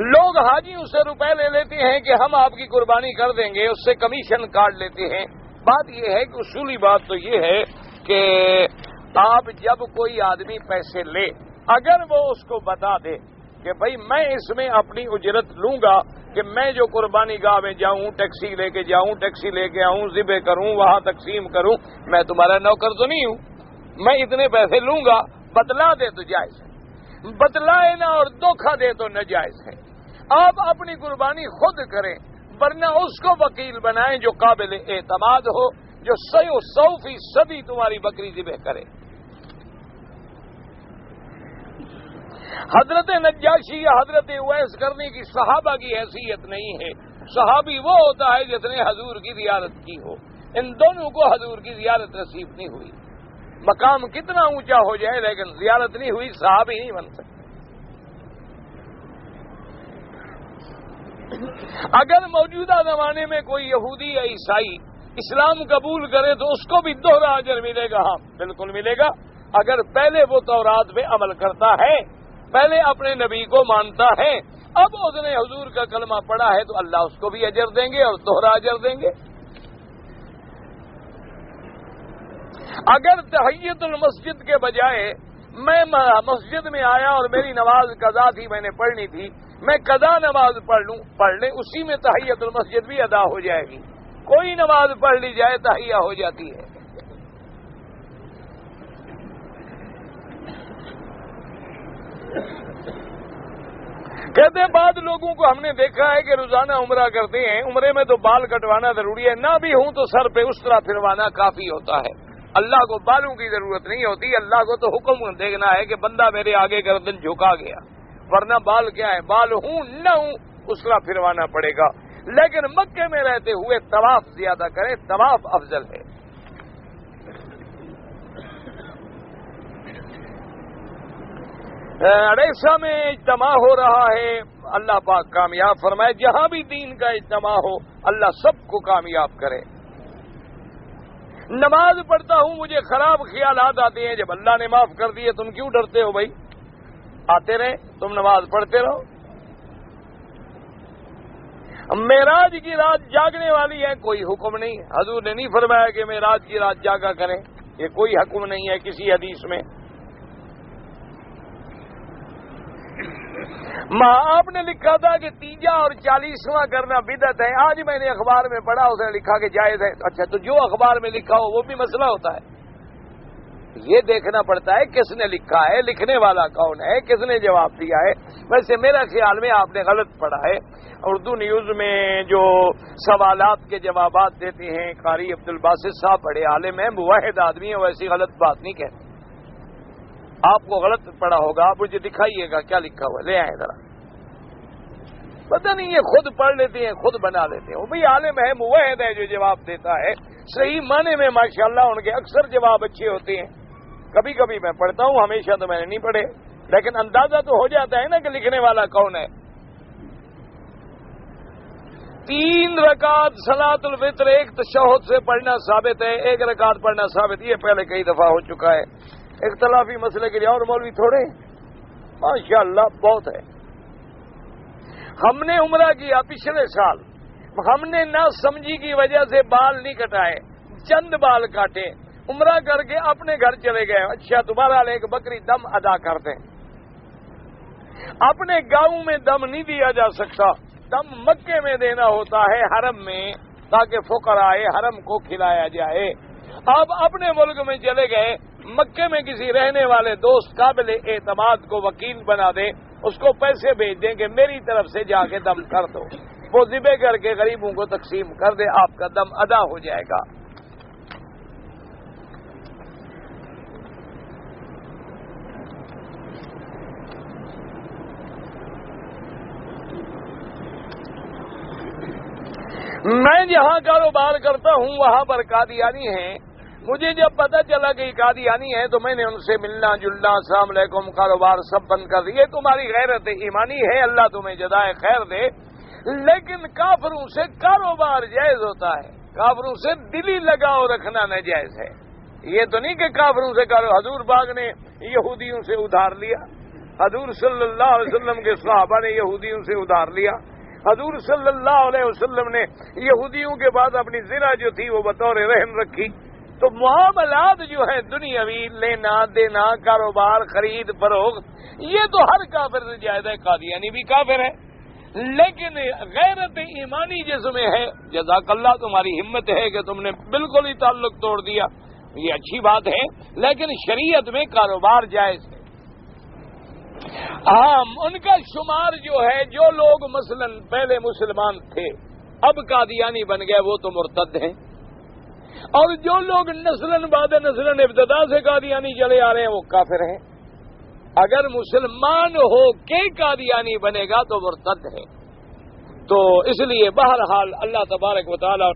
لوگ حاجیوں سے روپے لے لیتے ہیں کہ ہم آپ کی قربانی کر دیں گے، اس سے کمیشن کاٹ لیتے ہیں. بات یہ ہے کہ اصولی بات تو یہ ہے کہ آپ جب کوئی آدمی پیسے لے، اگر وہ اس کو بتا دے کہ بھائی میں اس میں اپنی اجرت لوں گا کہ میں جو قربانی گاہ میں جاؤں، ٹیکسی لے کے جاؤں، ٹیکسی لے کے آؤں، ذبح کروں، وہاں تقسیم کروں، میں تمہارا نوکر تو نہیں ہوں، میں اتنے پیسے لوں گا، بتلا دے تو جائز ہے. بتلائے نہ اور دھوکہ دے تو ناجائز ہے. آپ اپنی قربانی خود کریں، ورنہ اس کو وکیل بنائیں جو قابل اعتماد ہو، جو 100% تمہاری بکری ذبح کرے. حضرت نجاشی یا حضرت اویس کرنے کی صحابہ کی حیثیت نہیں ہے. صحابی وہ ہوتا ہے جس نے حضور کی زیارت کی ہو. ان دونوں کو حضور کی زیارت نصیب نہیں ہوئی. مقام کتنا اونچا ہو جائے لیکن زیارت نہیں ہوئی، صحابی نہیں بن سکتے. اگر موجودہ زمانے میں کوئی یہودی یا عیسائی اسلام قبول کرے تو اس کو بھی دوہرا اجر ملے گا. ہاں بالکل ملے گا. اگر پہلے وہ تورات پہ عمل کرتا ہے، پہلے اپنے نبی کو مانتا ہے، اب اس نے حضور کا کلمہ پڑھا ہے تو اللہ اس کو بھی اجر دیں گے اور دوہرا اجر دیں گے. اگر تحیت المسجد کے بجائے میں مسجد میں آیا اور میری نماز قضا تھی، میں نے پڑھنی تھی، میں قضا نماز پڑھ لیں، اسی میں تحیت المسجد بھی ادا ہو جائے گی. کوئی نماز پڑھ لی جائے تحیہ ہو جاتی ہے. کہتے ہیں بعض لوگوں کو ہم نے دیکھا ہے کہ روزانہ عمرہ کرتے ہیں. عمرے میں تو بال کٹوانا ضروری ہے، نہ بھی ہوں تو سر پہ اس طرح پھروانا کافی ہوتا ہے. اللہ کو بالوں کی ضرورت نہیں ہوتی. اللہ کو تو حکم دیکھنا ہے کہ بندہ میرے آگے گردن جھکا گیا، ورنہ بال کیا ہے، بال ہوں نہ ہوں اس طرح پھروانا پڑے گا. لیکن مکے میں رہتے ہوئے طواف زیادہ کریں، طواف افضل ہے. اڑیسہ میں اجتماع ہو رہا ہے، اللہ پاک کامیاب فرمائے. جہاں بھی دین کا اجتماع ہو اللہ سب کو کامیاب کرے. نماز پڑھتا ہوں مجھے خراب خیالات آتے ہیں. جب اللہ نے معاف کر دیے تم کیوں ڈرتے ہو بھائی؟ آتے رہے، تم نماز پڑھتے رہو. معراج کی رات جاگنے والی ہے، کوئی حکم نہیں. حضور نے نہیں فرمایا کہ معراج کی رات جاگا کریں، یہ کوئی حکم نہیں ہے کسی حدیث میں. آپ نے لکھا تھا کہ 30 اور 40واں کرنا بدعت ہے. آج میں نے اخبار میں پڑھا، اس نے لکھا کہ جائز ہے. اچھا، تو جو اخبار میں لکھا ہو وہ بھی مسئلہ ہوتا ہے. یہ دیکھنا پڑتا ہے کس نے لکھا ہے، لکھنے والا کون ہے، کس نے جواب دیا ہے. ویسے میرا خیال میں آپ نے غلط پڑھا ہے. اردو نیوز میں جو سوالات کے جوابات دیتے ہیں قاری عبد الباسط صاحب بڑے عالم ہیں، موحد آدمی ہیں، ویسی غلط بات نہیں کہتے. آپ کو غلط پڑھا ہوگا، آپ مجھے دکھائیے گا کیا لکھا ہوا، لے آئیں ذرا. پتہ نہیں یہ خود پڑھ لیتے ہیں، خود بنا لیتے ہیں. وہ بھی عالم ہے، موحد ہے جو جواب دیتا ہے. صحیح معنی میں ماشاءاللہ ان کے اکثر جواب اچھے ہوتے ہیں. کبھی کبھی میں پڑھتا ہوں، ہمیشہ تو میں نے نہیں پڑھے، لیکن اندازہ تو ہو جاتا ہے نا کہ لکھنے والا کون ہے. 3 رکعت صلاۃ الفطر ایک تشہد سے پڑھنا ثابت ہے، 1 رکعت پڑھنا ثابت. یہ پہلے کئی دفعہ ہو چکا ہے. اختلافی مسئلے کے لیے اور مولوی تھوڑے ماشاءاللہ بہت ہے. ہم نے عمرہ کیا پچھلے سال، ہم نے نہ سمجھی کی وجہ سے بال نہیں کٹائے، چند بال کاٹے، عمرہ کر کے اپنے گھر چلے گئے. اچھا تمہارا ایک بکری دم ادا کر دیں. اپنے گاؤں میں دم نہیں دیا جا سکتا، دم مکے میں دینا ہوتا ہے حرم میں، تاکہ فقراء حرم کو کھلایا جائے. آپ اپنے ملک میں چلے گئے، مکے میں کسی رہنے والے دوست قابل اعتماد کو وکیل بنا دیں، اس کو پیسے بھیج دیں کہ میری طرف سے جا کے دم کر دو، وہ ذبح کر کے غریبوں کو تقسیم کر دے، آپ کا دم ادا ہو جائے گا. میں جہاں کاروبار کرتا ہوں وہاں پر قادیانی ہیں. مجھے جب پتہ چلا کہ یہ قادیانی ہے تو میں نے ان سے ملنا جلنا، السلام علیکم، کاروبار سب بند کر دیے. تمہاری غیرت ایمانی ہے، اللہ تمہیں جزائے خیر دے، لیکن کافروں سے کاروبار جائز ہوتا ہے، کافروں سے دلی لگاؤ رکھنا ناجائز ہے. یہ تو نہیں کہ کافروں سے حضور پاک نے یہودیوں سے ادھار لیا، حضور صلی اللہ علیہ وسلم کے صحابہ نے یہودیوں سے ادھار لیا. حضور صلی اللہ علیہ وسلم نے یہودیوں کے بعد اپنی زنا جو تھی وہ بطور رہن رکھی. تو معاملات جو ہیں دنیاوی، لینا دینا، کاروبار، خرید فروخت، یہ تو ہر کافر سے جائز ہے. قادیانی بھی کافر ہے، لیکن غیرت ایمانی جس میں ہے، جزاک اللہ تمہاری ہمت ہے کہ تم نے بالکل ہی تعلق توڑ دیا، یہ اچھی بات ہے، لیکن شریعت میں کاروبار جائز ہے. ہاں ان کا شمار جو ہے، جو لوگ مثلا پہلے مسلمان تھے اب قادیانی بن گئے وہ تو مرتد ہیں، اور جو لوگ نسلاً بعد نسلاً ابتدا سے قادیانی چلے آ رہے ہیں وہ کافر ہیں. اگر مسلمان ہو کے قادیانی بنے گا تو مرتد ہے. تو اس لیے بہرحال اللہ تبارک و تعالی